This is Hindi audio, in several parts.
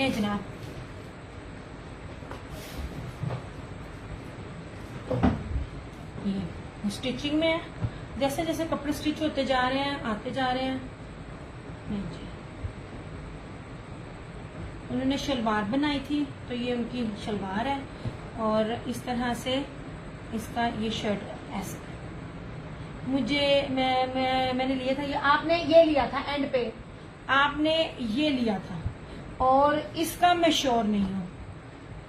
ये जनाब ये स्टिचिंग में है, जैसे जैसे कपड़े स्टिच होते जा रहे हैं आते जा रहे हैं। नहीं जी, उन्होंने शलवार बनाई थी तो ये उनकी शलवार है और इस तरह से इसका ये शर्ट ऐसे। मुझे मैंने लिया था ये, आपने ये लिया था एंड पे, आपने ये लिया था और इसका मैं श्योर नहीं हूँ।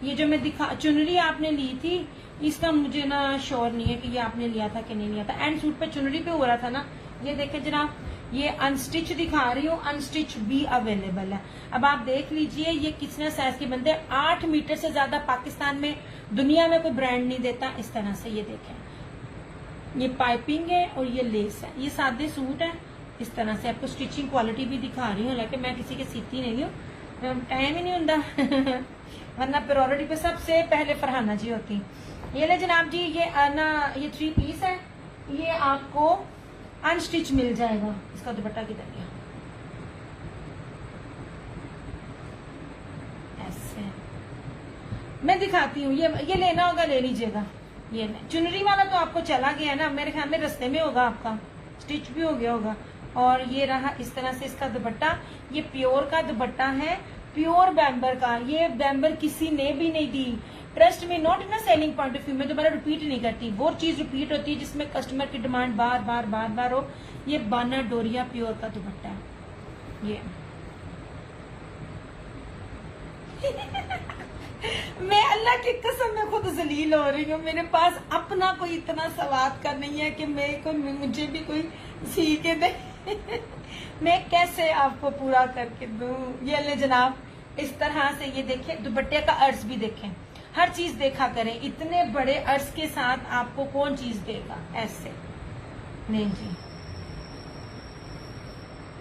ये जो मैं चुनरी आपने ली थी इसका मुझे ना श्योर नहीं है कि ये आपने लिया था कि नहीं लिया था। एंड सूट पे चुनरी पे हो रहा था ना। ये देखें जनाब, ये अनस्टिच दिखा रही हूँ, अनस्टिच भी अवेलेबल है। अब आप देख लीजिए ये कितने साइज के बंदे, 8 मीटर से ज्यादा पाकिस्तान में दुनिया में कोई ब्रांड नहीं देता इस तरह से। ये देखें, ये पाइपिंग है और ये लेस है। ये सादे सूट है इस तरह से। आपको स्टिचिंग क्वालिटी भी दिखा रही हूँ, हालांकि मैं किसी के सीती नहीं हूँ, टाइम ही नहीं होता वरना प्रायोरिटी पे सबसे पहले फरहाना जी होती। ये ले जनाब जी, ये ना ये 3 पीस है, ये आपको अनस्टिच मिल जाएगा। इसका दुपट्टा किधर गया? ऐसे मैं दिखाती हूँ। ये लेना होगा ले लीजिएगा। ये चुनरी वाला तो आपको चला गया ना, मेरे ख्याल में रास्ते में होगा, आपका स्टिच भी हो गया होगा। और ये रहा इस तरह से इसका दुपट्टा। ये प्योर का दुपट्टा है, प्योर बैम्बर का। ये बैम्बर किसी ने भी नहीं दी, ट्रस्ट में, not in selling point of view. मैं दोबारा रिपीट नहीं करती, वो चीज रिपीट होती है जिसमें कस्टमर की डिमांड बार बार बार बार हो। ये बाना डोरिया प्योर का दुपट्टा है ये मैं अल्लाह की कसम में खुद जलील हो रही हूँ। मेरे पास अपना कोई इतना सवाद का नहीं है कि मुझे भी कोई सी के दे मैं कैसे आपको पूरा करके दूं। ये ले जनाब, इस तरह से ये देखें, दुपट्टे का अर्ज भी देखें, हर चीज देखा करें। इतने बड़े अर्ज के साथ आपको कौन चीज देगा ऐसे? नहीं जी,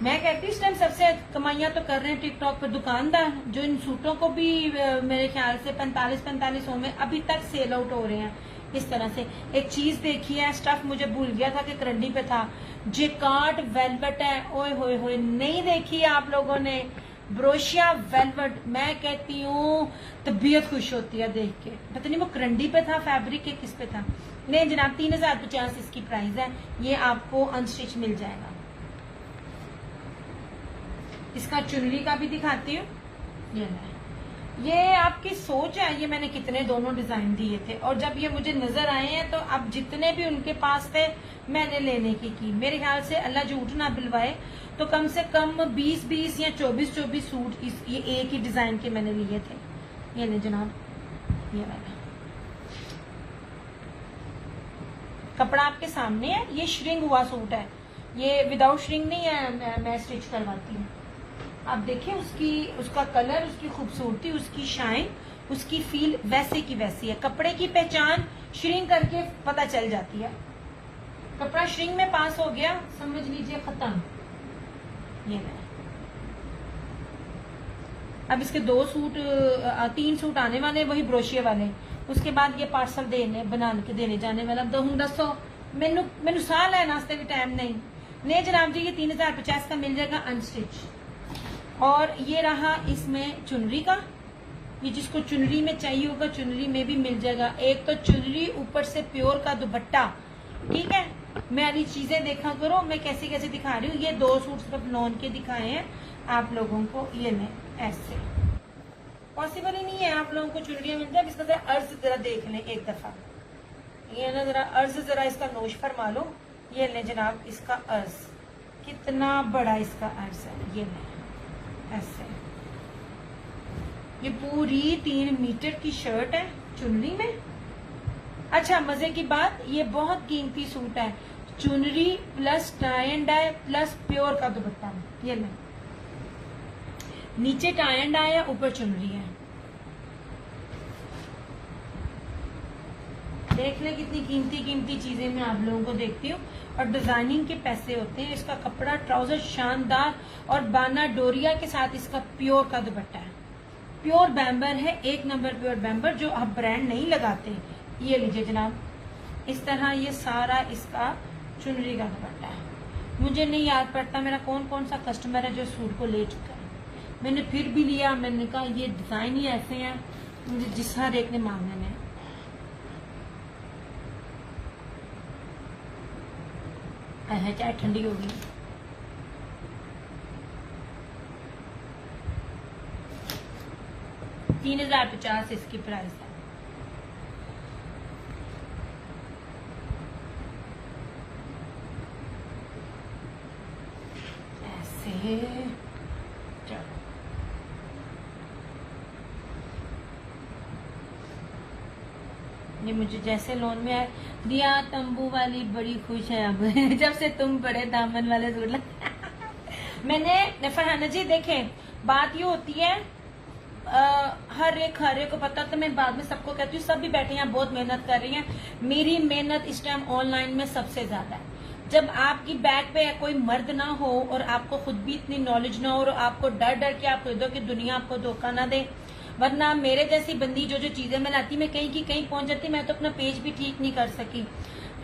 मैं कहती हूँ इस टाइम सबसे कमाइयां तो कर रहे हैं टिकटॉक पर दुकानदार, जो इन सूटों को भी मेरे ख्याल से 4500 में अभी तक सेल आउट हो रहे हैं इस तरह से। एक चीज देखी है, स्टफ मुझे भूल गया था कि करंडी पे था, जेकार्ड वेलवेट है। ओए होए होए, नहीं देखी है आप लोगों ने? ब्रोशिया वेलवेट, मैं कहती हूँ तबीयत खुश होती है देख के। पता नहीं वो करंडी पे था फैब्रिक के किस पे था। नहीं जनाब, 3050 इसकी प्राइस है। ये आपको अनस्टिच मिल जाएगा। इसका चुनरी का भी दिखाती हूँ। ये आपकी सोच है, ये मैंने कितने दोनों डिजाइन दिए थे और जब ये मुझे नजर आए हैं तो अब जितने भी उनके पास थे मैंने लेने की। मेरे ख्याल से अल्लाह झूठ ना बिलवाए तो कम से कम 20 या 24 सूट ये एक ही डिजाइन के मैंने लिए थे। ये ले जनाब, ये वाला कपड़ा आपके सामने है। ये श्रिंग हुआ सूट है, ये विदाउट श्रिंग नहीं है, मैं स्टिच करवाती हूँ। आप देखिए उसका कलर, उसकी खूबसूरती, उसकी शाइन, उसकी फील वैसे की वैसी है। कपड़े की पहचान श्रिंग करके पता चल जाती है। कपड़ा श्रिंग में पास हो गया, समझ लीजिए खत्म। ये है। अब इसके 3 सूट आने वाले, वही ब्रोशिये वाले। उसके बाद ये पार्सल बना के देने जाने वाला। दसो मैनू साह लेना वास्ते भी टाइम नहीं जनाब जी। ये 3050 का मिल जाएगा अनस्टिच। और ये रहा इसमें चुनरी का, ये जिसको चुनरी में चाहिए होगा चुनरी में भी मिल जाएगा। एक तो चुनरी, ऊपर से प्योर का दुपट्टा, ठीक है। मेरी चीजें देखा करो, मैं कैसे कैसे दिखा रही हूँ। ये 2 सूट सिर्फ लॉन के दिखाए हैं आप लोगों को। ये मैं ऐसे पॉसिबल ही नहीं है आप लोगों को चुनरियां मिल जाए। इसका जरा अर्ज जरा देख लें एक दफा। ये ना जरा अर्ज जरा इसका नोश फरमा लो। ये ले जनाब, इसका अर्ज कितना बड़ा इसका अर्ज है। ये ले ऐसे, ये पूरी 3 मीटर की शर्ट है चुनरी में। अच्छा मजे की बात, ये बहुत कीमती सूट है। चुनरी plus tie and die plus pure का दुपट्टा। ये ले, नीचे टाई एंड डाई है, ऊपर चुनरी है। देख ले कितनी कीमती चीजें मैं आप लोगों को देखती हूँ। और डिजाइनिंग के पैसे होते हैं। इसका कपड़ा, ट्राउजर शानदार और बाना डोरिया के साथ इसका प्योर का दुपट्टा है। प्योर बैम्बर है, 1 नंबर प्योर बैम्बर, जो आप ब्रांड नहीं लगाते। ये लीजिए जनाब, इस तरह ये सारा इसका चुनरी का दुपट्टा है। मुझे नहीं याद पड़ता मेरा कौन कौन सा कस्टमर है जो सूट को ले चुका है। मैंने फिर भी लिया। मैंने कहा ये डिजाइन ही ऐसे हैं, मुझे जिस हर एक ने मांगने में। है चाय ठंडी होगी। $3050 इसकी प्राइस है। ऐसे चलो, ये मुझे जैसे लोन में आए दिया। तंबू वाली बड़ी खुश है अब जब से तुम बड़े दामन वाले सूट मैंने फरहाना जी देखें, बात ये होती है हर एक को पता, तो मैं बाद में सबको कहती हूँ, सब भी बैठे हैं बहुत मेहनत कर रही हैं। मेरी मेहनत इस टाइम ऑनलाइन में सबसे ज्यादा है। जब आपकी बैक पे कोई मर्द ना हो और आपको खुद भी इतनी नॉलेज ना हो और आपको डर डर के आप खरीदो कि दुनिया आपको धोखा ना दे, वरना मेरे जैसी बंदी जो चीजें मैं लाती, मैं कहीं की कहीं पहुंच जाती, मैं तो अपना पेज भी ठीक नहीं कर सकी।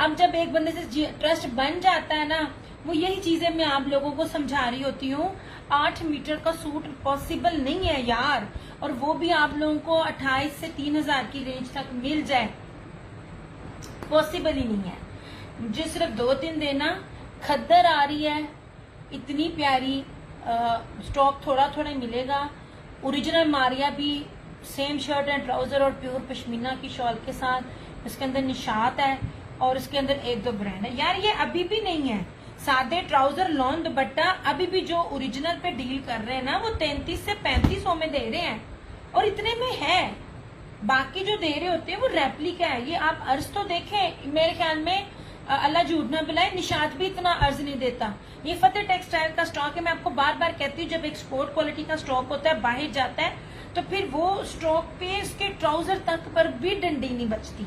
अब जब एक बंदे से ट्रस्ट बन जाता है ना, वो यही चीजें मैं आप लोगों को समझा रही होती हूँ। 8 मीटर का सूट पॉसिबल नहीं है यार, और वो भी आप लोगों को 28 से 3000 की रेंज तक मिल जाए, पॉसिबल ही नहीं है। मुझे सिर्फ 2-3 देना। खद्दर आ रही है इतनी प्यारी, स्टॉक थोड़ा थोड़ा मिलेगा। ओरिजिनल मारिया भी सेम शर्ट एंड ट्राउजर और प्योर पश्मीना की शॉल के साथ, इसके अंदर निशात है और इसके अंदर 1-2 ब्रांड है। यार ये अभी भी नहीं है, सादे ट्राउजर लॉन दुपट्टा अभी भी जो ओरिजिनल पे डील कर रहे हैं ना, वो 33 से 3500 में दे रहे हैं और इतने में है। बाकी जो दे रहे होते हैं वो रेप्लिका है। ये आप अर्ज तो देखें, मेरे ख्याल में अल्लाह झूठ ना बुलाए, निशात भी इतना अर्ज नहीं देता। ये फतेह टेक्सटाइल का स्टॉक है। मैं आपको बार बार कहती हूँ, जब एक्सपोर्ट क्वालिटी का स्टॉक होता है, बाहर जाता है, तो फिर वो स्टॉक पे इसके ट्राउजर तक पर भी डंडी नहीं बचती।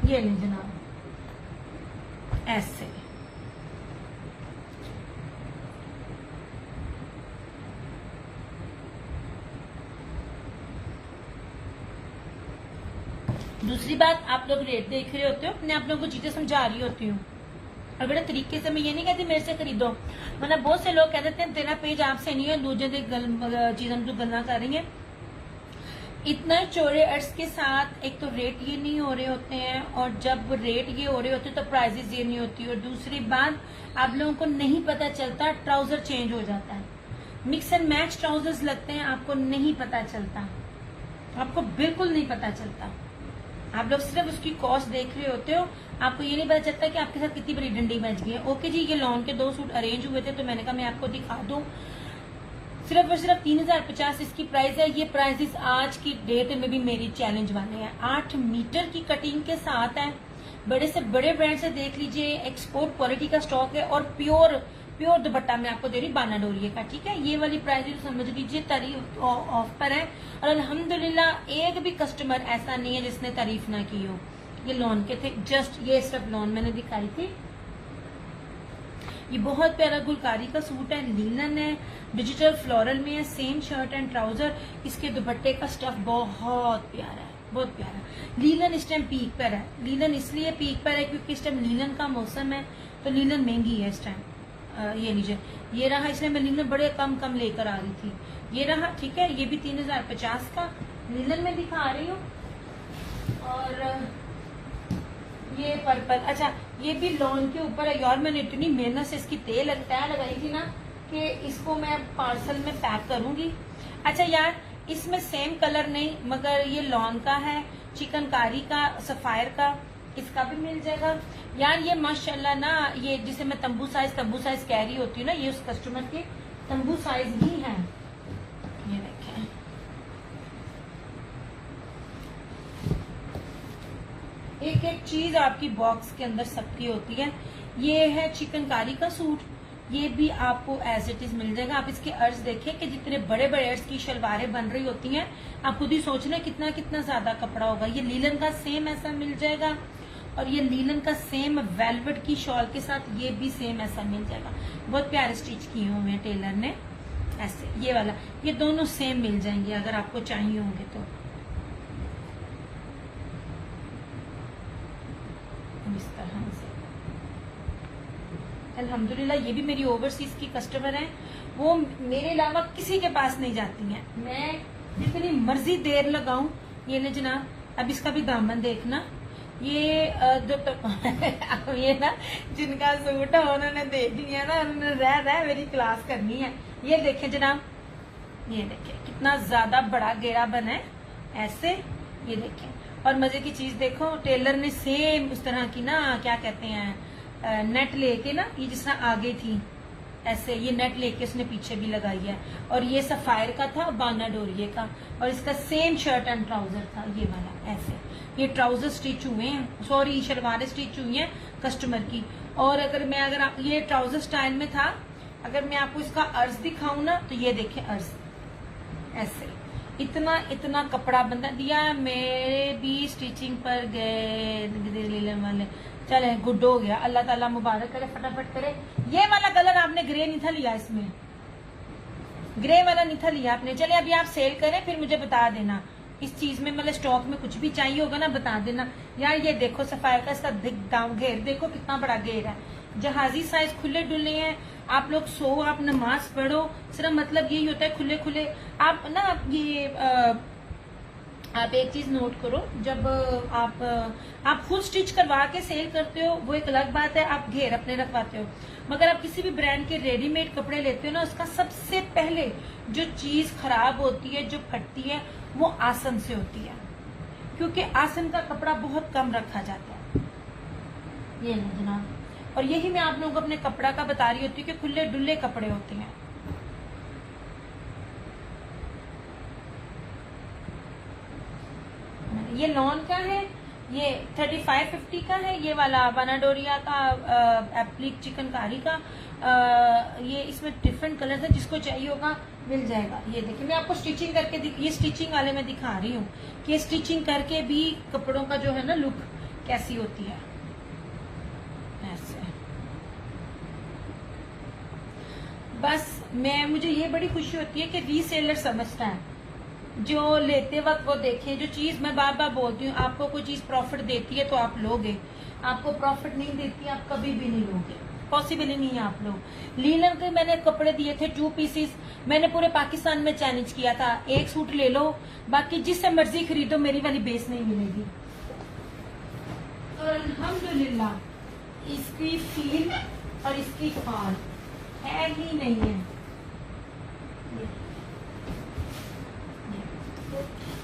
ये ले जनाब, ऐसे दूसरी बात, आप लोग रेट देख रहे होते हो, अपने आप लोगों को चीजें समझा रही होती हूँ और बड़े तरीके से। मैं ये नहीं कहती मेरे से खरीदो, मतलब बहुत से लोग कह देते हैं तेरा पेज आपसे नहीं है, दूसरे चीजें जो गलना कर रही है। इतना चौड़े अर्ज के साथ एक तो रेट ये नहीं हो रहे होते हैं, और जब रेट ये हो रहे होते हैं तो प्राइजेस ये नहीं होती। और दूसरी बात, आप लोगों को नहीं पता चलता, ट्राउजर चेंज हो जाता है, मिक्स एंड मैच ट्राउजर्स लगते हैं, आपको नहीं पता चलता, आपको बिल्कुल नहीं पता चलता। आप लोग सिर्फ उसकी कॉस्ट देख रहे होते हो, आपको ये नहीं पता चलता कि आपके साथ कितनी बड़ी डंडी बच गई है। ओके जी, ये लॉन के 2 सूट अरेंज हुए थे, तो मैंने कहा मैं आपको दिखा दूं। सिर्फ और सिर्फ 3050 इसकी प्राइस है। ये प्राइसेस आज की डेट में भी मेरी चैलेंज वाले हैं। 8 मीटर की कटिंग के साथ है, बड़े से बड़े ब्रांड से देख लीजिए, एक्सपोर्ट क्वालिटी का स्टॉक है और प्योर दुपट्टा मैं आपको दे रही बाना डोरिये का, ठीक है। ये वाली प्राइस समझ लीजिए तारीफ ऑफ पर है, और अल्हम्दुलिल्लाह एक भी कस्टमर ऐसा नहीं है जिसने तारीफ ना की हो। ये लॉन के थे, जस्ट ये सिर्फ लॉन मैंने दिखाई थी। ये बहुत प्यारा गुलकारी का सूट है, लीलन है, डिजिटल फ्लोरल में है, सेम शर्ट एंड ट्राउजर। इसके दुपट्टे का स्टफ बहुत प्यारा है, बहुत प्यारा। लीलन इस टाइम पीक पर है। लीलन इसलिए पीक पर है क्योंकि इस टाइम लीलन का मौसम है, तो लीलन महंगी है इस टाइम। ये लीजिए, ये रहा, इसलिए मैं लीलन बड़े कम लेकर आ रही थी। ये रहा, ठीक है, ये भी 3050 का लीलन में दिखा रही हूँ। और ये पर्पल, अच्छा ये भी लॉन के ऊपर है। यार मैंने इतनी मेहनत से इसकी तय लगाई थी ना कि इसको मैं पार्सल में पैक करूंगी। अच्छा यार, इसमें सेम कलर नहीं, मगर ये लॉन का है, चिकनकारी का, सफायर का, इसका भी मिल जाएगा। यार ये माशाल्लाह ना, ये जिसे मैं तंबू साइज कह रही होती हूँ ना, ये उस कस्टमर के तंबू साइज ही है। ये देखें, एक एक चीज आपकी बॉक्स के अंदर सबकी होती है। ये है चिकनकारी का सूट, ये भी आपको एज इट इज मिल जाएगा। आप इसके अर्ज देखें कि जितने बड़े बड़े अर्ज की शलवारें बन रही होती हैं, आप खुद ही सोच लें कितना कितना ज्यादा कपड़ा होगा। ये लीलन का सेम ऐसा मिल जाएगा, और ये लीलन का सेम वेलवेट की शॉल के साथ ये भी सेम ऐसा मिल जाएगा। बहुत प्यारे स्टिच किए हुए हैं टेलर ने, ऐसे ये वाला, ये दोनों सेम मिल जाएंगे अगर आपको चाहिए होंगे तो। इस तरह से अल्हम्दुलिल्लाह ये भी मेरी ओवरसीज की कस्टमर है, वो मेरे अलावा किसी के पास नहीं जाती हैं। मैं जितनी मर्जी देर लगाऊं। ये ले जनाब, अब इसका भी दामन देखना। ये जो तो अब ये ना जिनका सूट है उन्होंने देख लिया ना, उन्होंने रह मेरी क्लास करनी है। ये देखें जनाब, ये देखें कितना ज्यादा बड़ा घेरा बना है ऐसे, ये देखें। और मजे की चीज देखो, टेलर ने सेम उस तरह की ना क्या कहते हैं नेट लेके ना, ये जिस तरह आगे थी ऐसे ये नेट लेके उसने पीछे भी लगाई है। और ये सफायर का था, बाना डोरिये का, और इसका सेम शर्ट एंड ट्राउजर था ये वाला ऐसे। ये ट्राउजर स्टिच हुए हैं, सॉरी शलवारें स्टिच हुई हैं कस्टमर की। और अगर ये ट्राउजर स्टाइल में था, अगर मैं आपको इसका अर्ज दिखाऊं ना तो ये देखें अर्ज ऐसे, इतना कपड़ा बंदा दिया। मेरे भी स्टिचिंग पर गए लीलन वाले, चले गुड हो गया, अल्लाह ताला मुबारक करे, फटाफट करे। ये वाला कलर आपने ग्रे नहीं था लिया, इसमें ग्रे वाला नहीं था लिया आपने। चले अभी आप सेल करें फिर मुझे बता देना, इस चीज में मतलब स्टॉक में कुछ भी चाहिए होगा ना बता देना। यार ये देखो सफायर का इसका दाम घेर देखो कितना बड़ा घेर है, जहाजी साइज, खुले डुले हैं। आप लोग सो, आप नमाज पढ़ो, सिर्फ मतलब यही होता है खुले खुले। आप ना ये आप एक चीज नोट करो, जब आप खुद स्टिच करवा के सेल करते हो वो एक अलग बात है, आप घेर अपने रखवाते हो। मगर आप किसी भी ब्रांड के रेडीमेड कपड़े लेते हो ना, उसका सबसे पहले जो चीज खराब होती है, जो फटती है, वो आसन से होती है, क्योंकि आसन का कपड़ा बहुत कम रखा जाता है। ये नहीं जनाब, और यही मैं आप लोगों को अपने कपड़ा का बता रही होती हूँ कि खुले डुल्ले कपड़े होते हैं। ये लॉन का है, ये 3550 का है, ये वाला बनाडोरिया का एप्लिक चिकनकारी का। ये इसमें डिफरेंट कलर है, जिसको चाहिए होगा मिल जाएगा। ये देखिए मैं आपको स्टिचिंग करके ये स्टिचिंग वाले में दिखा रही हूँ कि स्टिचिंग करके भी कपड़ों का जो है ना लुक कैसी होती है ऐसे। बस मुझे ये बड़ी खुशी होती है कि रीसेलर समझता है, जो लेते वक्त वो देखे। जो चीज मैं बार बार बोलती हूँ, आपको कोई चीज प्रॉफिट देती है तो आप लोगे, आपको प्रॉफिट नहीं देती आप कभी भी नहीं लोगे, पॉसिबल ही नहीं है आप लोग। लीलन के मैंने कपड़े दिए थे 2 पीसेस, मैंने पूरे पाकिस्तान में चैलेंज किया था, एक सूट ले लो, बाकी जिससे मर्जी खरीदो, मेरी वाली बेस नहीं मिलेगी। और अल्हम्दुलिल्लाह इसकी फील और इसकी फाल है ही नहीं है।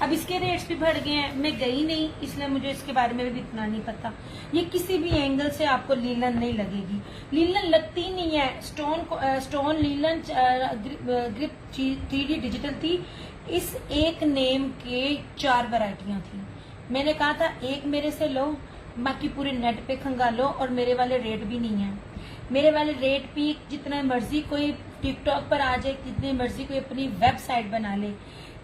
अब इसके रेट्स भी बढ़ गए हैं, मैं गई नहीं इसलिए मुझे इसके बारे में भी इतना नहीं पता। ये किसी भी एंगल से आपको लीलन नहीं लगेगी, लीलन लगती नहीं है। Stone linen grip 3D digital थी। इस एक नेम के 4 वैरायटियां थी। मैंने कहा था एक मेरे से लो, बाकी पूरे नेट पे खंगालो, और मेरे वाले रेट भी नहीं है। मेरे वाले रेट भी जितना मर्जी कोई टिकटॉक पर आ जाए, जितनी मर्जी कोई अपनी वेबसाइट बना ले,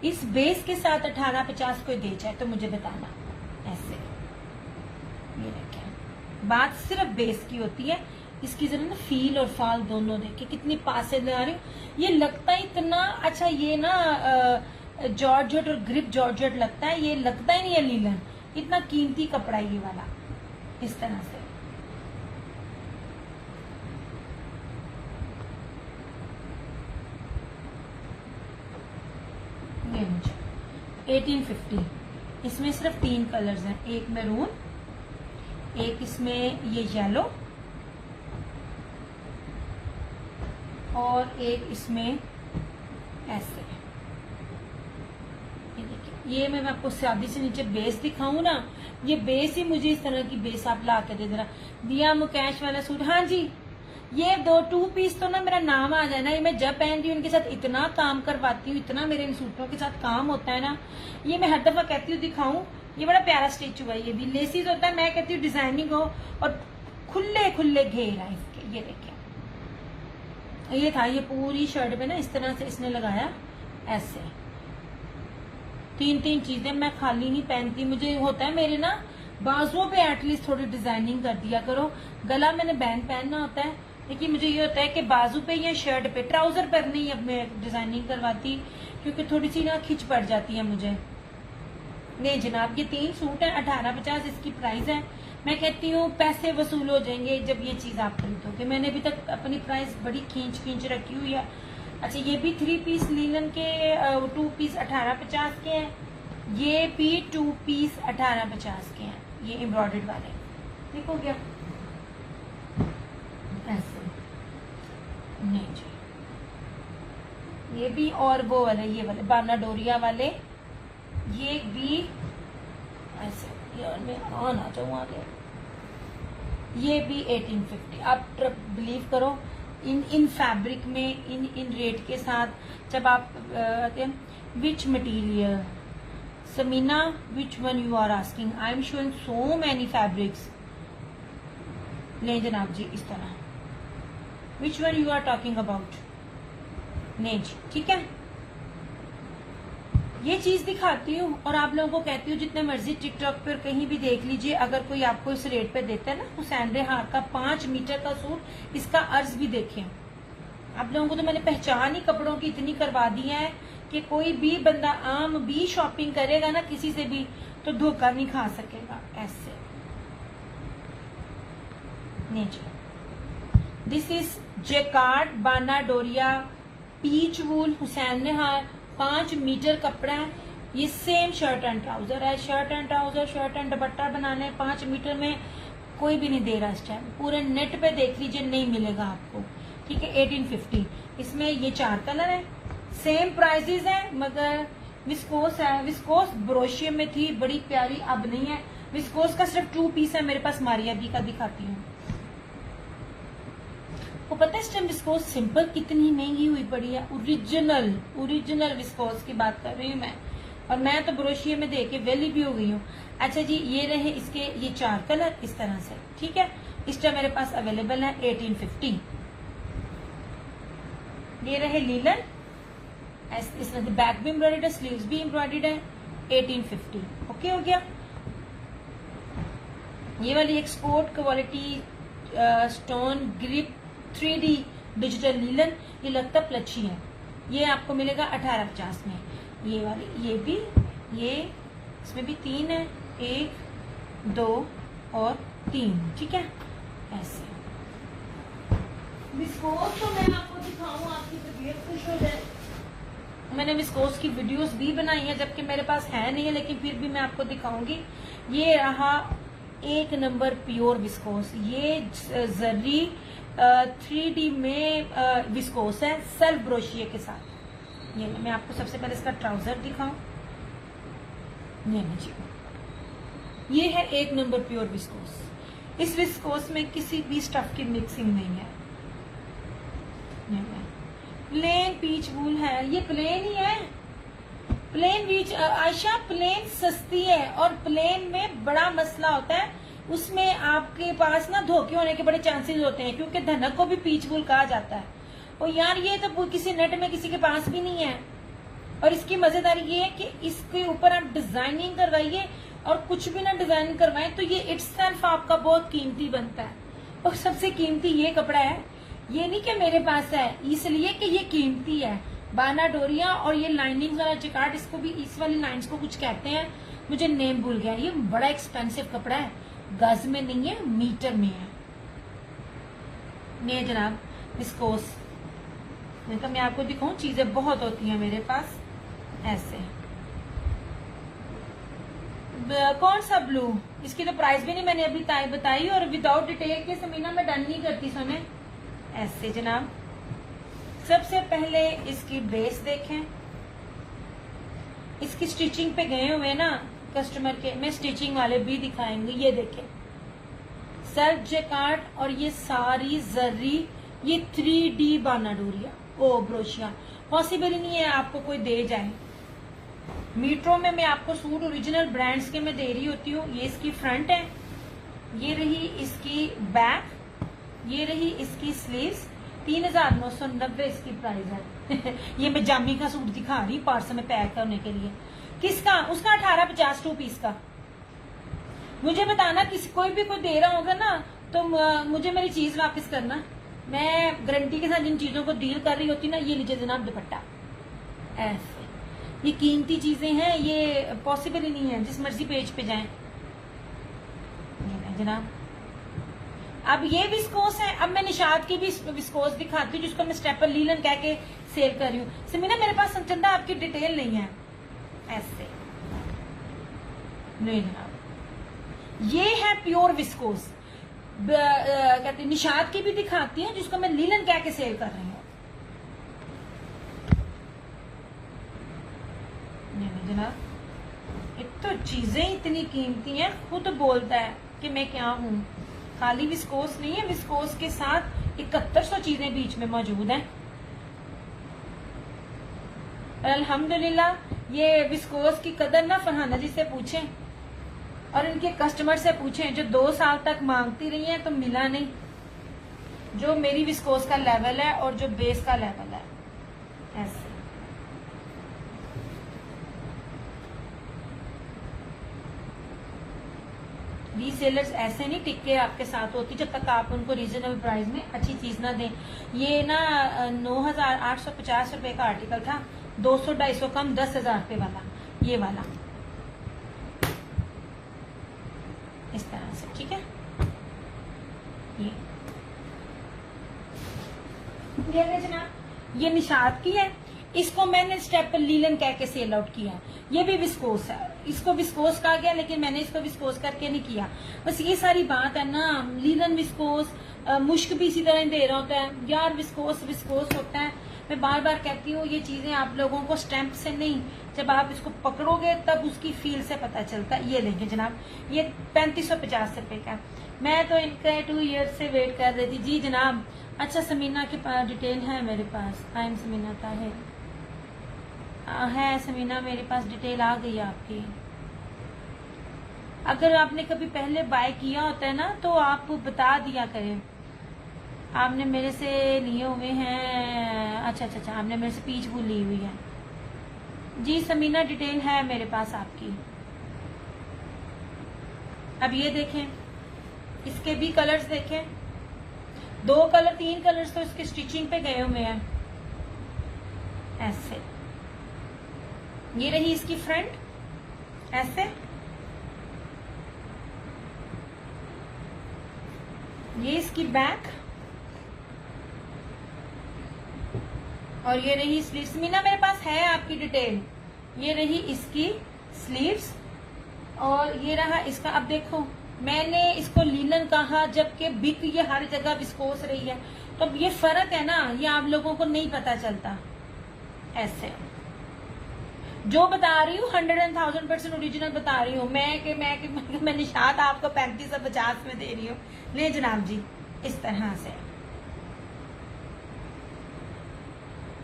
इस बेस के साथ 1850 कोई दे जाए तो मुझे बताना ऐसे। ये देखें, बात सिर्फ बेस की होती है, इसकी जरा ना फील और फाल दोनों देखे कितनी पास से लगा रही हूँ। ये लगता है इतना अच्छा, ये ना जॉर्जेट और ग्रिप जॉर्जेट लगता है, ये लगता ही नहीं है लीलन। इतना कीमती कपड़ा ये वाला, इस तरह से। ये मुझे 1850, इसमें सिर्फ 3 कलर्स हैं, एक मैरून, एक इसमें ये येलो, और एक इसमें ऐसे। ये देखिए, ये मैं आपको शादी से नीचे बेस दिखाऊं ना, ये बेस ही मुझे इस तरह की बेस आप ला के दे देना। दिया मुकेश वाला सूट, हाँ जी, ये 2 पीस तो ना मेरा नाम आ जाए ना। ये मैं जब पहनती हूँ उनके साथ इतना काम करवाती हूँ, इतना मेरे इन सूटों के साथ काम होता है ना। ये मैं हर दफा कहती हूँ दिखाऊं, ये बड़ा प्यारा स्टिच हुआ है, ये भी लेसीज होता है। मैं कहती हूँ डिजाइनिंग हो और खुले खुले घेर है इसके। ये देखिए, ये था, ये पूरी शर्ट पे ना इस तरह से इसने लगाया ऐसे। 3 चीजें मैं खाली नहीं पहनती, मुझे होता है मेरे ना बाजुओं पे एटलीस्ट थोड़ी डिजाइनिंग कर दिया करो। गला मैंने बैंड पहनना होता है, लेकिन मुझे ये होता है कि बाजू पे या शर्ट पे, ट्राउजर पर नहीं अब मैं डिजाइनिंग करवाती, क्योंकि थोड़ी सी ना खिंच पड़ जाती है मुझे। नहीं जनाब, ये 3 सूट है, 1850 इसकी प्राइस है। मैं कहती हूँ पैसे वसूल हो जाएंगे जब ये चीज आप खरीदोगे। मैंने अभी तक अपनी प्राइस बड़ी खींच रखी हुई है। अच्छा, ये भी 3 पीस लीलन के 2 पीस 1850 के हैं, ये भी 2 पीस 1850 के हैं, ये एम्ब्रॉयडर्ड वाले। देखो क्या ऐसे नहीं जी, ये भी और वो वाले, ये वाले बाना डोरिया वाले, ये भी ऐसे। यार मैं ऑन आ जाऊँ आगे। ये भी 1850। आप बिलीव करो इन फैब्रिक में इन रेट के साथ जब आप आते हैं, which material Samina, which one you are asking, I am showing so many fabrics. नहीं जनाब जी, इस तरह which one you are talking about. नहीं जी, ठीक है, ये चीज दिखाती हूँ और आप लोगों को कहती हूँ जितने मर्जी टिकटॉक पर कहीं भी देख लीजिए, अगर कोई आपको इस रेट पे देता है ना, हुसैन रेहान का 5 मीटर का सूट, इसका अर्ज भी देखें। आप लोगों को तो मैंने पहचान ही कपड़ों की इतनी करवा दी है कि कोई भी बंदा आम भी शॉपिंग करेगा ना किसी से भी तो धोखा नहीं खा सकेगा ऐसे। नहीं जी, दिस इज जेकार्ड बाना डोरिया पीच वूल हुसैन रेहान, 5 मीटर कपड़ा है। ये सेम शर्ट एंड ट्राउजर है, shirt and trouser, shirt and दुपट्टा बनाने 5 मीटर में कोई भी नहीं दे रहा इस टाइम। पूरे नेट पे देख लीजिए, नहीं मिलेगा आपको, ठीक है। 1850। इसमें ये 4 कलर है, सेम प्राइजेस है, मगर विस्कोस है। विस्कोस ब्रोशियम में थी, बड़ी प्यारी, अब नहीं है। विस्कोस का सिर्फ 2 पीस है मेरे पास, मारिया बी का दिखाती हूँ। वो पता है इस टाइम विस्कोस सिंपल कितनी महंगी हुई पड़ी है। ओरिजिनल विस्कोस की बात कर रही हूँ मैं, और मैं तो ब्रोशिया में देख के वेली भी हो गई हूँ। अच्छा जी, ये रहे इसके ये 4 कलर इस तरह से, ठीक है। इस टाइम मेरे पास अवेलेबल है 1850। ये रहे लीलन, इस तरह बैक भी एम्ब्रॉयडर्ड है, स्लीव्स भी एम्ब्रॉयडर्ड है, 1850। ओके हो गया। ये वाली export quality stone grip 3D digital linen, ये लगता प्लची है, ये आपको मिलेगा 1850 में। ये वाली, ये भी, ये इसमें भी 3 है, 1 2 और 3, ठीक है ऐसे। विस्कोस तो मैं आपको दिखाऊं, आपकी तबीयत खुश हो जाए। मैंने विस्कोस की वीडियोस भी बनाई है, जबकि मेरे पास है नहीं है, लेकिन फिर भी मैं आपको दिखाऊंगी। ये रहा 1 नंबर प्योर विस्कोस, ये जर्री 3D में विस्कोस है, सेल्फ ब्रोशिया के साथ। ये मैं आपको सबसे पहले इसका ट्राउजर दिखाऊं। ये है 1 नंबर प्योर विस्कोस। इस विस्कोस में किसी भी स्टफ की मिक्सिंग नहीं है। प्लेन पीच वूल है, ये प्लेन ही है। प्लेन पीच आयशा, प्लेन सस्ती है, और प्लेन में बड़ा मसला होता है, उसमें आपके पास ना धोखे होने के बड़े चांसेस होते हैं, क्योंकि धनक को भी पीच वूल कहा जाता है। और यार ये तो किसी नेट में किसी के पास भी नहीं है। और इसकी मजेदारी ये है कि इसके ऊपर आप डिजाइनिंग करवाइए, और कुछ भी ना डिजाइन करवाएं तो ये इटसेल्फ आपका बहुत कीमती बनता है। और सबसे कीमती ये कपड़ा है, ये नहीं कि मेरे पास है इसलिए कि ये कीमती है। बाना डोरिया और ये लाइनिंग वाला जैकार्ड, इसको भी इस वाली लाइंस को कुछ कहते हैं, मुझे नेम भूल गया। ये बड़ा एक्सपेंसिव कपड़ा है, गज में नहीं है, मीटर में है। नहीं जनाब, विस्कोस तो मैं आपको दिखाऊं, चीजें बहुत होती हैं मेरे पास ऐसे। कौन सा ब्लू, इसकी तो प्राइस भी नहीं मैंने अभी बताई, और विदाउट डिटेल के समीना मैं डन नहीं करती सोने ऐसे जनाब। सबसे पहले इसकी बेस देखें, इसकी स्टिचिंग पे गए हुए ना कस्टमर के, मैं स्टिचिंग वाले भी दिखाएंगे। ये देखें सेल्फ जैकार्ड, और ये सारी जर्री, ये 3D बाना डोरिया ओ ब्रोशिया। पॉसिबल ही नहीं है आपको कोई दे जाए। मीटरों में मैं आपको सूट ओरिजिनल ब्रांड्स के मैं दे रही होती हूँ। ये इसकी फ्रंट है, ये रही इसकी बैक, ये रही इसकी स्लीव्स। 3990 इसकी प्राइस है। ये मैं जामी का सूट दिखा रही पार्सल में पैक करने के लिए। किसका? उसका 1850 2 पीस का। मुझे बताना कोई भी कोई दे रहा होगा ना, तो मुझे मेरी चीज वापस करना। मैं गारंटी के साथ जिन चीजों को डील कर रही होती ना, ये लीजिए जनाब दुपट्टा ऐसे। ये कीमती चीजें हैं, ये पॉसिबल ही नहीं है जिस मर्जी पेज पे जाएं। जनाब। अब ये विस्कोस है। अब मैं निशात की भी विस्कोस दिखाती हूँ जिसको मैं स्टेपल लीलन कह के सेल कर रही हूँ। समीना मेरे पास चंदा आपकी डिटेल नहीं है। ऐसे नहीं जनाब, ये है प्योर विस्कोस। कहते निशात की भी दिखाती हूँ जिसको मैं लीलन कह के सेल कर रही हूँ। जनाब, एक तो चीजें इतनी कीमती हैं, खुद बोलता है कि मैं क्या हूं। खाली विस्कोस नहीं है, विस्कोस के साथ 7100 चीजें बीच में मौजूद हैं। अल्हम्दुलिल्लाह ये विस्कोस की कदर ना फरहाना जी से पूछें और इनके कस्टमर से पूछें जो 2 साल तक मांगती रही हैं तो मिला नहीं, जो मेरी विस्कोस का लेवल है और जो बेस का लेवल है। ऐसे रीसेलर्स ऐसे नहीं टिके आपके साथ होती जब तक आप उनको रीजनेबल प्राइस में अच्छी चीज ना दें। ये ना 9,850 रुपए का आर्टिकल था, 200-250 कम 10,000 रुपए वाला, ये वाला इस तरह से। ठीक है, ये जनाब ये निशात की है, इसको मैंने स्टेपल लीलन कह के सेल आउट किया। ये भी विस्कोस है, इसको विस्कोस कहा गया लेकिन मैंने इसको विस्कोस करके नहीं किया। बस ये सारी बात है ना, लीलन विस्कोस, मुश्क भी इसी तरह दे रहा होता है यार, विस्कोस विस्कोस होता है। मैं बार बार कहती हूँ ये चीजें आप लोगों को स्टैंप से नहीं, जब आप इसको पकड़ोगे तब उसकी फील से पता चलता है। ये लेंगे जनाब, ये 3550 रुपए का। मैं तो इनका 2 ईयर से वेट कर रही थी। जी जनाब। अच्छा समीना के पास डिटेल है मेरे पास। आई एम समीना ताहिर है। समीना मेरे पास डिटेल आ गई आपकी। अगर आपने कभी पहले बाय किया होता है ना तो आप बता दिया करें। आपने मेरे से लिए हुए हैं। अच्छा अच्छा अच्छा, आपने मेरे से पीच वो ली हुई है। जी समीना डिटेल है मेरे पास आपकी। अब ये देखें, इसके भी कलर्स देखें, 2 कलर 3 कलर्स तो इसके स्टिचिंग पे गए हुए हैं। ऐसे ये रही इसकी फ्रंट, ऐसे ये इसकी बैक और ये रही स्लीव्स। मीना मेरे पास है आपकी डिटेल। ये रही इसकी स्लीव्स और ये रहा इसका। अब देखो मैंने इसको लीलन कहा जबकि बिक ये हर जगह विस्कोस रही है, तो अब ये फर्क है ना, ये आप लोगों को नहीं पता चलता। ऐसे जो बता रही हूँ 100,000% ओरिजिनल बता रही हूँ मैं निशात आपको 3550 में दे रही हूँ। ले जनाब जी, इस तरह से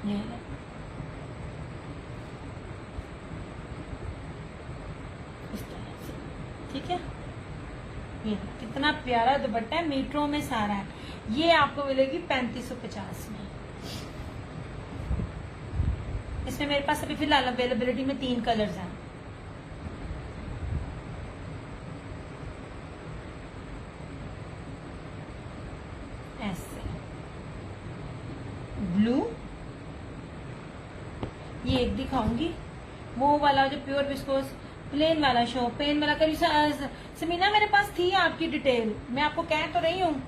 ये इस तरह से। ठीक है, ये कितना प्यारा दुपट्टा है, मीटरों में सारा है। ये आपको मिलेगी 3550 में। इसमें मेरे पास अभी फिलहाल अवेलेबिलिटी में 3 कलर्स हैं। ऐसे ब्लू, ये एक दिखाऊंगी, वो वाला जो प्योर विस्कोस प्लेन वाला शो, प्लेन वाला कभी समीना मेरे पास थी आपकी डिटेल, मैं आपको कह तो रही हूँ।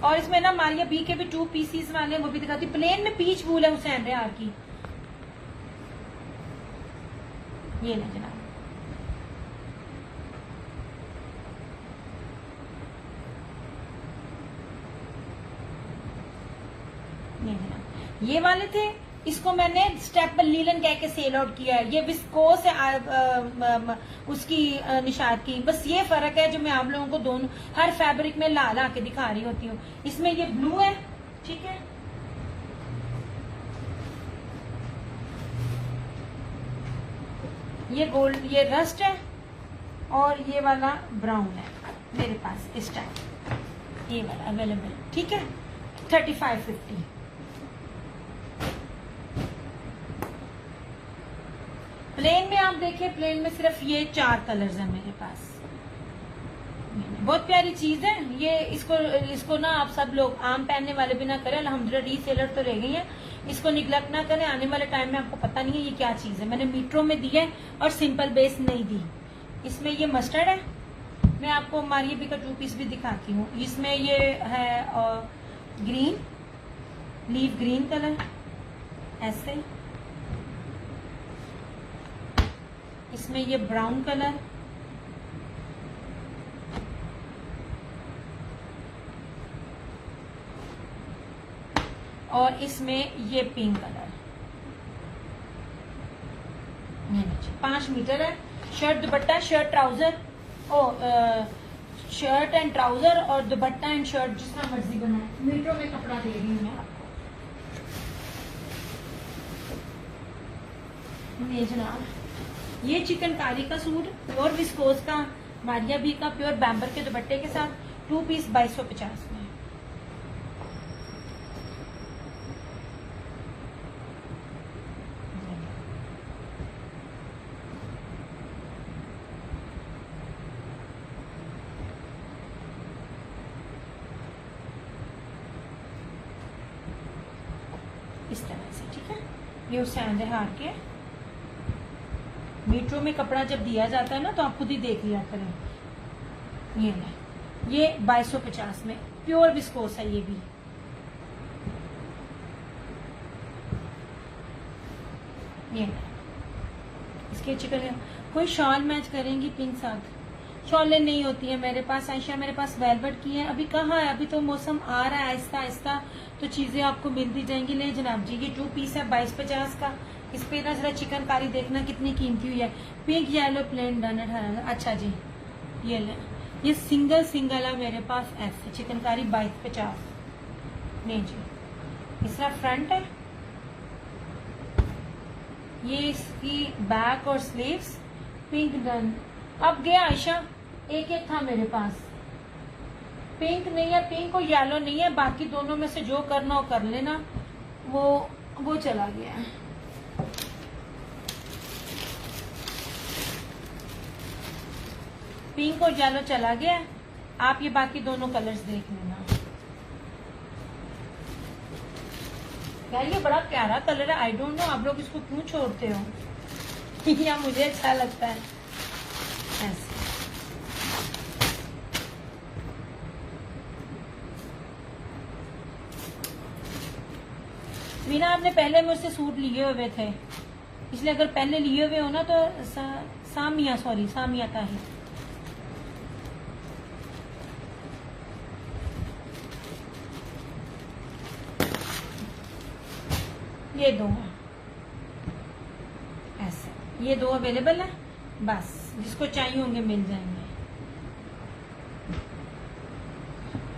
और इसमें ना मारिया बी के भी 2 पीसीस वाले वो भी दिखाती। प्लेन में पीच वूल है हुसैन रेहार की। ये ना जनाब, ये वाले थे। इसको मैंने स्टेपल लीलन कह के सेल आउट किया है। ये विस्कोस है उसकी निशात की। बस ये फर्क है जो मैं आप लोगों को दोनों हर फैब्रिक में ला ला के दिखा रही होती हूँ। इसमें ये ब्लू है, ठीक है, ये गोल्ड, ये रस्ट है और ये वाला ब्राउन है मेरे पास इस टाइम। ये वाला अवेलेबल, ठीक है, 3550। प्लेन में आप देखिए, प्लेन में सिर्फ ये 4 कलर्स हैं मेरे पास। बहुत प्यारी चीज है ये। इसको ना आप सब लोग आम पहनने वाले भी ना करें। अल्हम्दुलिल्लाह रीसेलर तो रह गई है, इसको निगलेक्ट ना करें। आने वाले टाइम में आपको पता नहीं है ये क्या चीज है। मैंने मीटरों में दी है और सिंपल बेस नहीं दी। इसमें ये मस्टर्ड है, मैं आपको मारिया का 2 पीस भी दिखाती हूँ। इसमें ये है ग्रीन, लीव ग्रीन कलर ऐसे, इसमें ये ब्राउन कलर, और इसमें ये पिंक कलर। 5 मीटर है। Shirt dupatta, shirt trouser, shirt and trouser और दुपट्टा एंड शर्ट जितना मर्जी बनाए। मीटरों में कपड़ा दे रही हूँ मैं आपको। ये जनाब, ये चिकनकारी का सूट प्योर विस्कोस का, मारिया भी का प्योर बैम्बर के दुपट्टे के साथ 2 पीस 2250 में। इस तरह से, ठीक है। ये उससे अंदर हार के मीटरों में कपड़ा जब दिया जाता है ना तो आप खुद ही देख लिया करें। ये ले, ये 2250 में प्योर विस्कोस है। ये भी ये ले, इसके चिकन। कोई शॉल मैच करेंगी पिंक साथ? शॉलें नहीं होती है मेरे पास आयशा, मेरे पास वेलवेट की है। अभी कहाँ है, अभी तो मौसम आ रहा है आहिस्ता आहिस्ता, तो चीजें आपको मिलती जाएंगी। ले जनाब जी, ये 2 पीस है 2250 का। इस पे ना जरा चिकनकारी देखना कितनी कीमती हुई है। Pink yellow plain done 18। अच्छा जी, ये ले, ये सिंगल सिंगल है मेरे पास ऐसे चिकनकारी 2250। नहीं जी, इसका फ्रंट है, ये इसकी बैक और स्लीव्स पिंक डन। अब गया आयशा, एक एक था मेरे पास। पिंक नहीं है, पिंक और येलो नहीं है, बाकी दोनों में से जो करना हो कर लेना। वो चला गया है। पिंक और येलो चला गया। आप ये बाकी दोनों कलर्स देख लेना। यार ये बड़ा प्यारा कलर है, आई डोंट नो आप लोग इसको क्यों छोड़ते हो। या मुझे अच्छा लगता है ऐसे। मीना, आपने पहले मुझसे सूट लिए हुए थे, इसलिए अगर पहले लिए हुए हो ना तो सामिया का है। ये 2 है ऐसे, ये 2 अवेलेबल है। बस जिसको चाहिए होंगे मिल जाएंगे।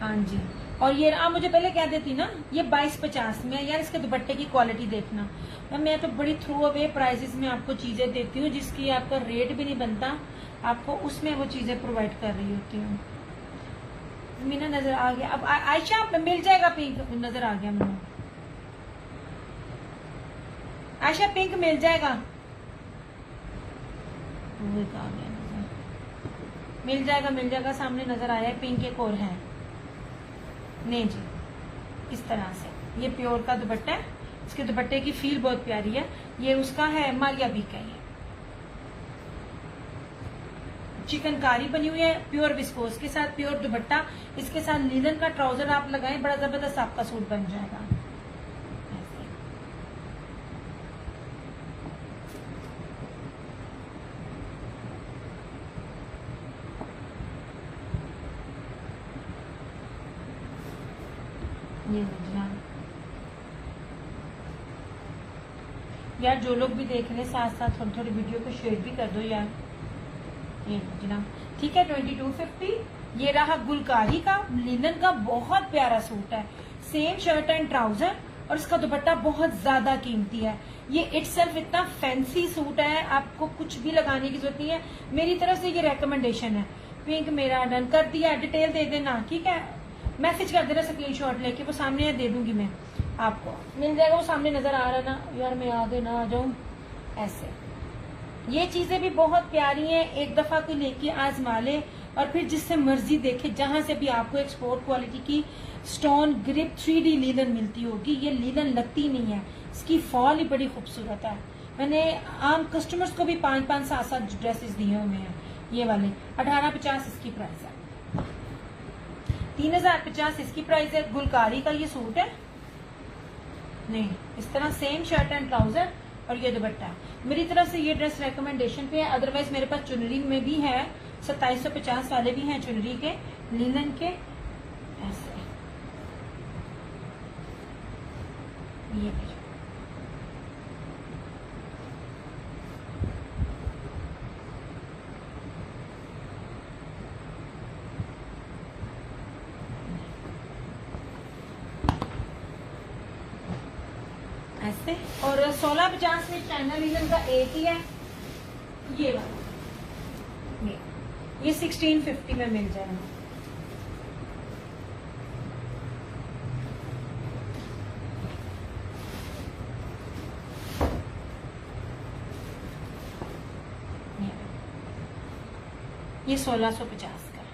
हाँ जी, और ये आप मुझे पहले कह देती ना, ये 2250 में। यार इसके दुपट्टे की क्वालिटी देखना। मैं तो बड़ी थ्रू अवे प्राइसेस में आपको चीजें देती हूँ, जिसकी आपका रेट भी नहीं बनता, आपको उसमें वो चीजें प्रोवाइड कर रही होती हूँ। मीना नजर आ गया। अब आयशा मिल जाएगा पिंक, नजर आ गया मुझे। आयशा पिंक मिल जाएगा, मिल जाएगा, सामने नजर आया है। पिंक एक और है। नहीं जी, इस तरह से ये प्योर का दुपट्टा है। इसके दुपट्टे की फील बहुत प्यारी है। ये उसका है, मारिया भी का। ये चिकनकारी बनी हुई है प्योर विस्कोस के साथ, प्योर दुपट्टा। इसके साथ लीलन का ट्राउजर आप लगाएं, बड़ा जबरदस्त आपका सूट बन जाएगा। ये यार जो लोग भी देख रहे हैं साथ साथ थोड़ी थोड़ी वीडियो को शेयर भी कर दो यार। ये जनाब, ठीक है। 2250। ये रहा गुलकारी का, लिनन का बहुत प्यारा सूट है। सेम शर्ट एंड ट्राउजर, और इसका दुपट्टा बहुत ज्यादा कीमती है। ये इटसेल्फ इतना फैंसी सूट है, आपको कुछ भी लगाने की जरूरत नहीं है। मेरी तरफ से ये रेकमेंडेशन है। पिंक मेरा डन कर दिया, डिटेल दे देना, ठीक है। मैसेज कर देना स्क्रीनशॉट लेके, वो सामने दे दूंगी मैं आपको, मिल जाएगा। वो सामने नजर आ रहा ना यार, मैं आगे ना आ जाऊं ऐसे। ये चीजें भी बहुत प्यारी हैं, एक दफा कोई लेके आजमा ले और फिर जिससे मर्जी देखे। जहां से भी आपको एक्सपोर्ट क्वालिटी की स्टोन ग्रिप 3D लीलन मिलती होगी, ये लीलन लगती नहीं है। इसकी फॉल ही बड़ी खूबसूरत है। मैंने आम कस्टमर्स को भी 5-5, 7-7 ड्रेसेस दिए हुए हैं। ये वाले 1850 इसकी प्राइस है, 3050 इसकी प्राइस है। गुलकारी का ये सूट है, नहीं इस तरह सेम शर्ट एंड ट्राउजर और ये दुपट्टा है। मेरी तरफ से ये ड्रेस रिकमेंडेशन पे है, अदरवाइज मेरे पास चुनरी में भी है, 2750 वाले भी हैं चुनरी के, लिनन के, ऐसे ये ऐसे। और 1650 में चाइना लिनन का एक ही है, ये वाला ये 1650 में मिल जाएगा। ये 1650 का।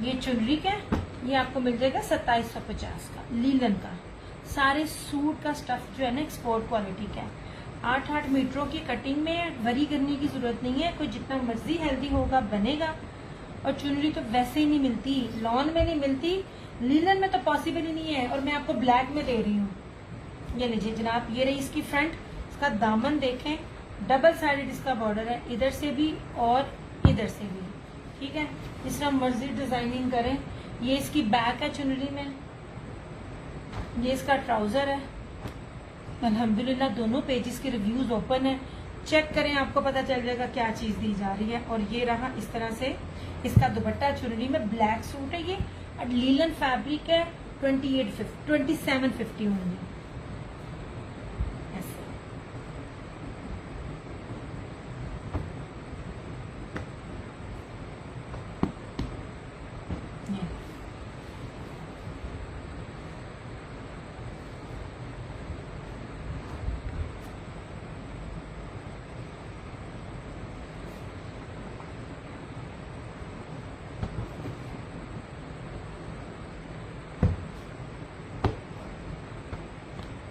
ये चुनरी का, ये आपको मिल जाएगा 2750 का, लीलन का। सारे सूट का स्टफ जो है ना एक्सपोर्ट क्वालिटी का है, 8-8 मीटरों की कटिंग में, वरी करने की जरूरत नहीं है, कोई जितना मर्जी हेल्दी होगा बनेगा। और चुनरी तो वैसे ही नहीं मिलती, लॉन में नहीं मिलती, लीलन में तो पॉसिबल ही नहीं है। और मैं आपको ब्लैक में दे रही हूँ, ये लीजिए जनाब, ये रही इसकी फ्रंट, इसका दामन देखें, डबल साइडेड इसका बॉर्डर है, इधर से भी और इधर से भी, ठीक है, जिस तरह मर्जी डिजाइनिंग करें। ये इसकी बैक है चुनरी में, ये इसका ट्राउजर है। अल्हम्दुलिल्लाह दोनों पेजेस के रिव्यूज ओपन है, चेक करें, आपको पता चल जाएगा क्या चीज दी जा रही है। और ये रहा इस तरह से इसका दुपट्टा, चुनरी में ब्लैक सूट है, ये लीलन फैब्रिक है, 2750 होंगे ऐसे।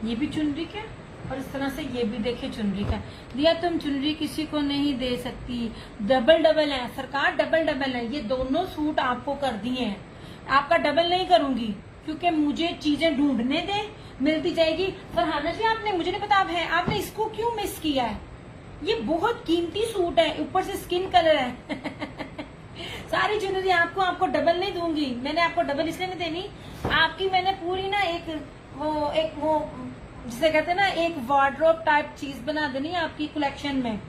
ये भी चुनरी का, और इस तरह से ये भी देखिए चुनरी का दिया। तुम चुनरी किसी को नहीं दे सकती, डबल डबल है सरकार, डबल डबल है। ये दोनों सूट आपको कर दिए हैं, आपका डबल नहीं करूंगी क्योंकि मुझे चीजें ढूंढने दे, मिलती जाएगी। फरहाना जी आपने, मुझे नहीं पता आप है, आपने इसको क्यों मिस किया है? ये बहुत कीमती सूट है, ऊपर से स्किन कलर है सारी ज्वेलरी आपको डबल नहीं दूंगी, मैंने आपको डबल इसलिए नहीं देनी, आपकी मैंने पूरी ना एक वो जिसे कहते हैं ना एक वार्डरोब टाइप चीज बना देनी है आपकी कलेक्शन में।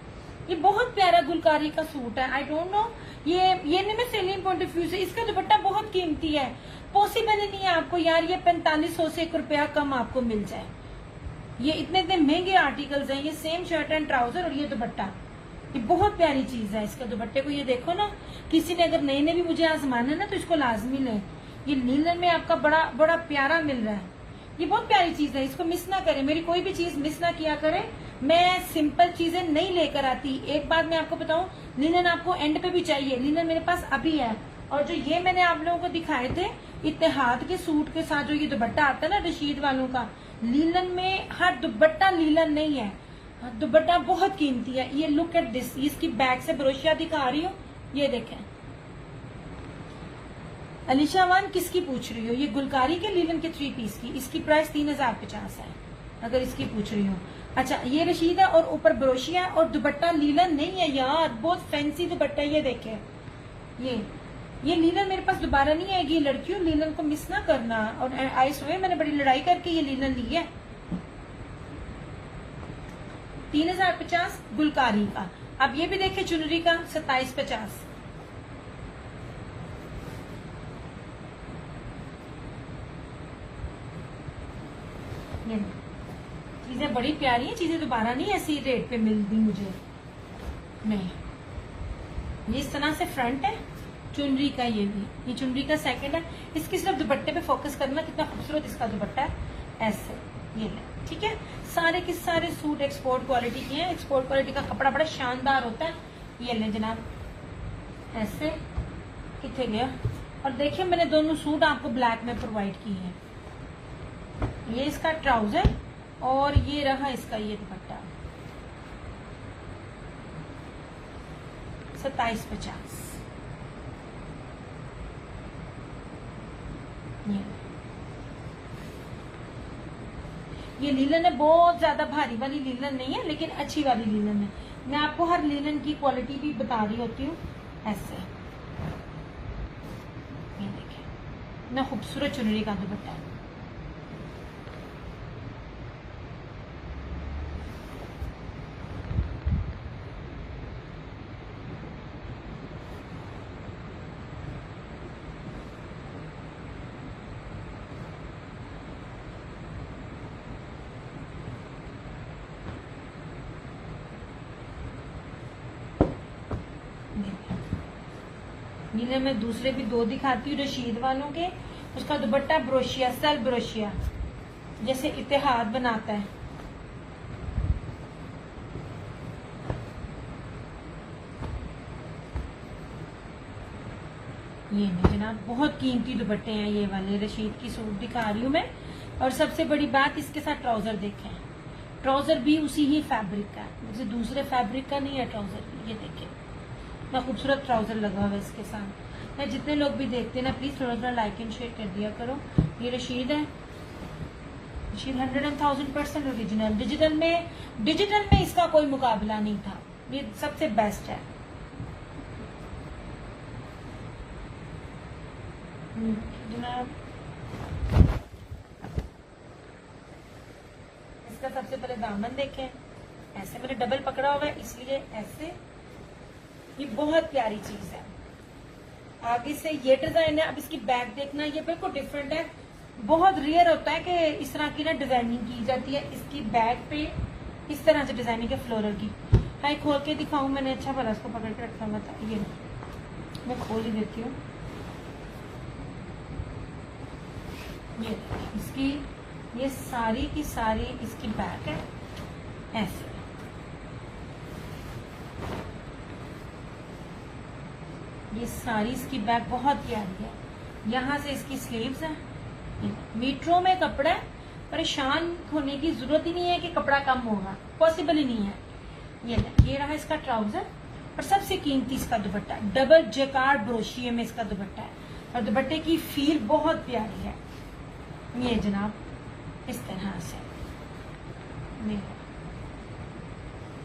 ये बहुत प्यारा गुलकारी का सूट है, आई डोंट नो, ये नहीं मैं सेलिंग पॉइंट ऑफ व्यू से, इसका दुपट्टा बहुत कीमती है, पॉसिबल ही नहीं है आपको यार ये 4500 से 1 रुपया कम आपको मिल जाए। ये इतने महंगे आर्टिकल्स हैं, ये सेम शर्ट एंड ट्राउजर और ये दुपट्टा, ये बहुत प्यारी चीज है। इसका दुपट्टे को ये देखो ना, किसी ने अगर नए भी मुझे आजमाना है ना तो इसको लाजमी लें। ये लीलन में आपका बड़ा प्यारा मिल रहा है, ये बहुत प्यारी चीज है, इसको मिस ना करें, मेरी कोई भी चीज मिस ना किया करें। मैं सिंपल चीजें नहीं लेकर आती। एक बात मैं आपको बताऊं, लिनन आपको एंड पे भी चाहिए, लिनन मेरे पास अभी है। और जो ये मैंने आप लोगों को दिखाए थे इत्तेहाद के सूट के साथ जो ये दुपट्टा आता है ना रशीद वालों का, लीलन में हर दुपट्टा लीलन नहीं है, दुपट्टा बहुत कीमती है। ये लुक एट दिस, इसकी बैक से ब्रोशिया दिखा रही हूँ, ये देखें। अलीशा वन किसकी पूछ रही हो? ये गुलकारी के लीलन के 3 पीस की, इसकी प्राइस 3050 है अगर इसकी पूछ रही हो। अच्छा ये रशीद है और ऊपर ब्रोशिया है और दुपट्टा लीलन नहीं है यार, बहुत फैंसी दुपट्टा है। ये देखें, ये लीलन मेरे पास दोबारा नहीं आएगी, लड़कियों लीलन को मिस ना करना। और आई स्वेयर मैंने बड़ी लड़ाई करके ये लीलन ली है। 3050 गुलकारी का। अब ये भी देखे चुनरी का 2750, चीजें बड़ी प्यारी हैं, चीजें दोबारा नहीं ऐसी रेट पे मिलती मुझे नहीं। ये इस तरह से फ्रंट है चुनरी का, ये भी ये चुनरी का सेकंड है। इसकी सिर्फ दुपट्टे पे फोकस करना, कितना खूबसूरत इसका दुपट्टा है, ऐसे ये है, ठीक है। सारे के सारे सूट एक्सपोर्ट क्वालिटी के हैं, एक्सपोर्ट क्वालिटी का कपड़ा बड़ा शानदार होता है। ये ले जनाब, ऐसे कितने गया। और देखिए मैंने दोनों सूट आपको ब्लैक में प्रोवाइड किए हैं, ये इसका ट्राउजर और ये रहा इसका ये दुपट्टा 2750। ये लीलन है, बहुत ज्यादा भारी वाली लीलन नहीं है लेकिन अच्छी वाली लीलन है। मैं आपको हर लीलन की क्वालिटी भी बता रही होती हूँ। ऐसे ये देखिए ना, खूबसूरत चुनरी का दुपट्टा है। नीले में दूसरे भी दो दिखाती हूँ रशीद वालों के। उसका दुपट्टा ब्रोशिया, सेल्फ ब्रोशिया जैसे इतिहाद बनाता है। ये नहीं जनाब, बहुत कीमती दुपट्टे हैं ये वाले। रशीद की सूट दिखा रही हूँ मैं। और सबसे बड़ी बात, इसके साथ ट्राउजर देखें, ट्राउजर भी उसी ही फैब्रिक का है, जैसे दूसरे फैब्रिक का नहीं है ट्राउजर। ये देखिए इतना खूबसूरत ट्राउजर लगा हुआ है इसके साथ। मैं जितने लोग भी देखते हैं ना, प्लीज थोड़ा थोड़ा लाइक एंड शेयर कर दिया करो। ये रशीद है, रशीद 100,000% ओरिजिनल। डिजिटल में इसका कोई मुकाबला नहीं था, ये सबसे बेस्ट है। जनाब इसका सबसे पहले दामन देखें, ऐसे मैंने डबल पकड़ा हुआ है इसलिए ऐसे। ये बहुत प्यारी चीज है। आगे से ये डिजाइन है। अब इसकी बैक देखना, ये बिल्कुल डिफरेंट है। बहुत रेयर होता है कि इस तरह की ना डिजाइनिंग की जाती है। इसकी बैक पे इस तरह से डिजाइनिंग है फ्लोरल की। हाई खोल के दिखाऊं, मैंने अच्छा भला इसको पकड़ के रखा हुआ था। ये मैं खोल ही देती हूँ। ये इसकी ये सारी की सारी इसकी बैक है ऐसे। ये सारी इसकी बैक बहुत प्यारी है। यहाँ से इसकी स्लीव्स है। मीटरों में कपड़ा है, परेशान होने की जरूरत ही नहीं है कि कपड़ा कम होगा, पॉसिबल ही नहीं है। ये रहा इसका ट्राउजर और सबसे कीमती इसका दुपट्टा, डबल जेकार्ड ब्रोशिये में इसका दुपट्टा है। और दुपट्टे की फील बहुत प्यारी है। ये जनाब इस तरह से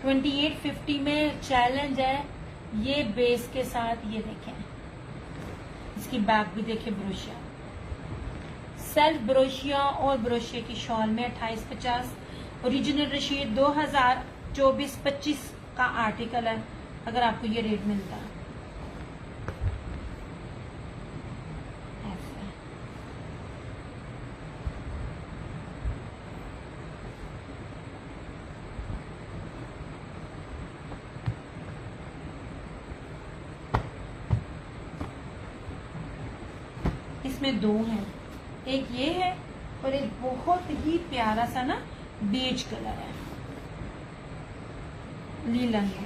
2850 में चैलेंज है ये बेस के साथ। ये देखें इसकी बैक भी देखें, ब्रोशिया, सेल्फ ब्रोशिया और ब्रोशिया की शॉल में 2850। ओरिजिनल रशीद 2024-25 का आर्टिकल है। अगर आपको ये रेट मिलता है इसमें दो हैं, एक ये है और एक बहुत ही प्यारा सा ना बेज कलर है, लीलन है।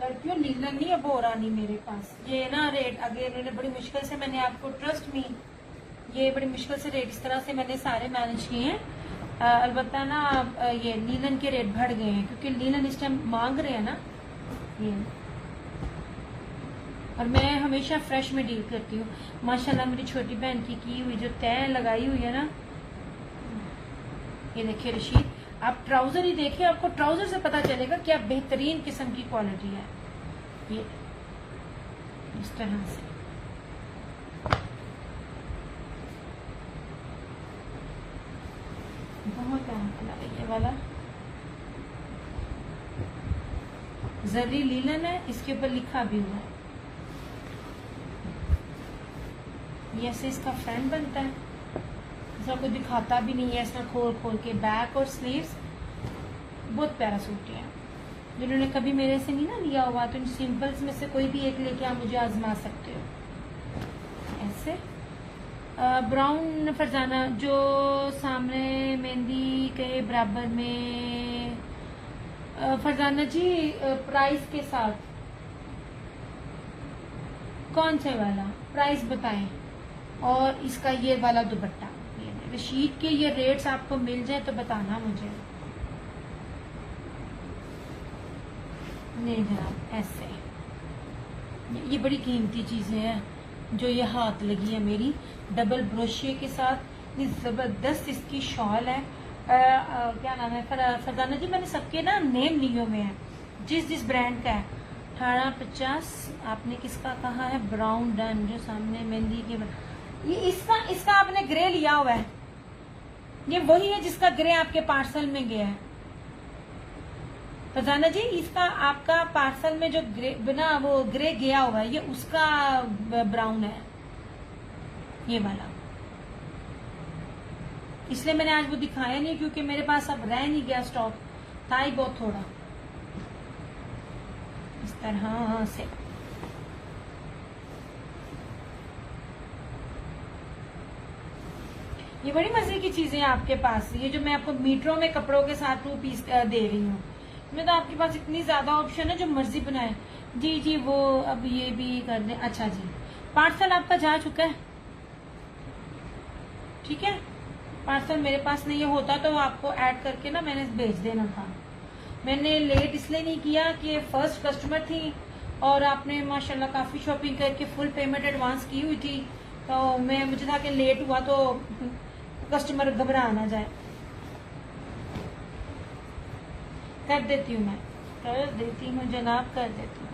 लड़कियों लीलन नहीं है, बोरानी मेरे पास। ये ना रेट आगे इन्होंने बड़ी मुश्किल से, मैंने आपको ट्रस्ट मी, ये बड़ी मुश्किल से रेट इस तरह से मैंने सारे मैनेज किए हैं। अलबत्ता ना ये लीलन के रेट बढ़ गए हैं क्योंकि लीलन इस टाइम मांग रहे हैं ना ये। और मैं हमेशा फ्रेश में डील करती हूँ। माशाल्लाह मेरी छोटी बहन की हुई जो तय लगाई हुई है ना, ये देखिए रशीद, आप ट्राउजर ही देखिए, आपको ट्राउजर से पता चलेगा क्या बेहतरीन किस्म की क्वालिटी है। ये इस तरह से बहुत प्यारा कलर है ये वाला। जरी लीलन है, इसके ऊपर लिखा भी हुआ है। ये ऐसे इसका फ्रंट बनता है, इसका कोई दिखाता भी नहीं है, इसका खोल खोल के बैक और स्लीव्स। बहुत प्यारा सूट है। जिन्होंने कभी मेरे से नहीं ना लिया हुआ तो इन सिंपल्स में से कोई भी एक लेके आप मुझे आजमा सकते हो। ऐसे ब्राउन फरजाना जो सामने मेहंदी के बराबर में फरजाना जी प्राइस के साथ कौन से वाला प्राइस बताएं। और इसका ये वाला दुपट्टा, ये रशीद के ये रेट्स आपको मिल जाए तो बताना मुझे। नहीं जनाब, ऐसे ये बड़ी कीमती चीजें हैं जो ये हाथ लगी है मेरी, डबल ब्रोशिये के साथ। ये जबरदस्त इसकी शॉल है। क्या नाम है फरजाना जी, मैंने सबके ना नेम लिए हुए हैं, जिस जिस ब्रांड का है। 1850 आपने किसका कहा है? ब्राउन डन, जो सामने मेहंदी के, ये इसका आपने ग्रे लिया हुआ है। ये वही है जिसका ग्रे आपके पार्सल में गया है फरजाना जी। इसका आपका पार्सल में जो ग्रे बिना वो ग्रे गया हुआ है, ये उसका ब्राउन है, ये वाला। इसलिए मैंने आज वो दिखाया नहीं, क्योंकि मेरे पास अब रह नहीं गया स्टॉक, था ही बहुत थोड़ा। इस तरह से ये बड़ी मजे की चीजें हैं आपके पास। ये जो मैं आपको मीटरों में कपड़ों के साथ 2 पीस दे रही हूँ, मैं तो आपके पास इतनी ज्यादा ऑप्शन है, जो मर्जी बनाए। जी जी, वो अब ये भी कर दें। अच्छा जी, पार्सल आपका जा चुका है, ठीक है। पार्सल मेरे पास नहीं होता तो आपको ऐड करके ना मैंने भेज देना था। मैंने लेट इसलिए नहीं किया कि फर्स्ट कस्टमर थी और आपने माशाल्लाह काफी शॉपिंग करके फुल पेमेंट एडवांस की हुई थी, तो मुझे था कि लेट हुआ तो कस्टमर घबरा ना जाए। कर देती हूँ, मैं कर देती हूँ जनाब, कर देती हूँ।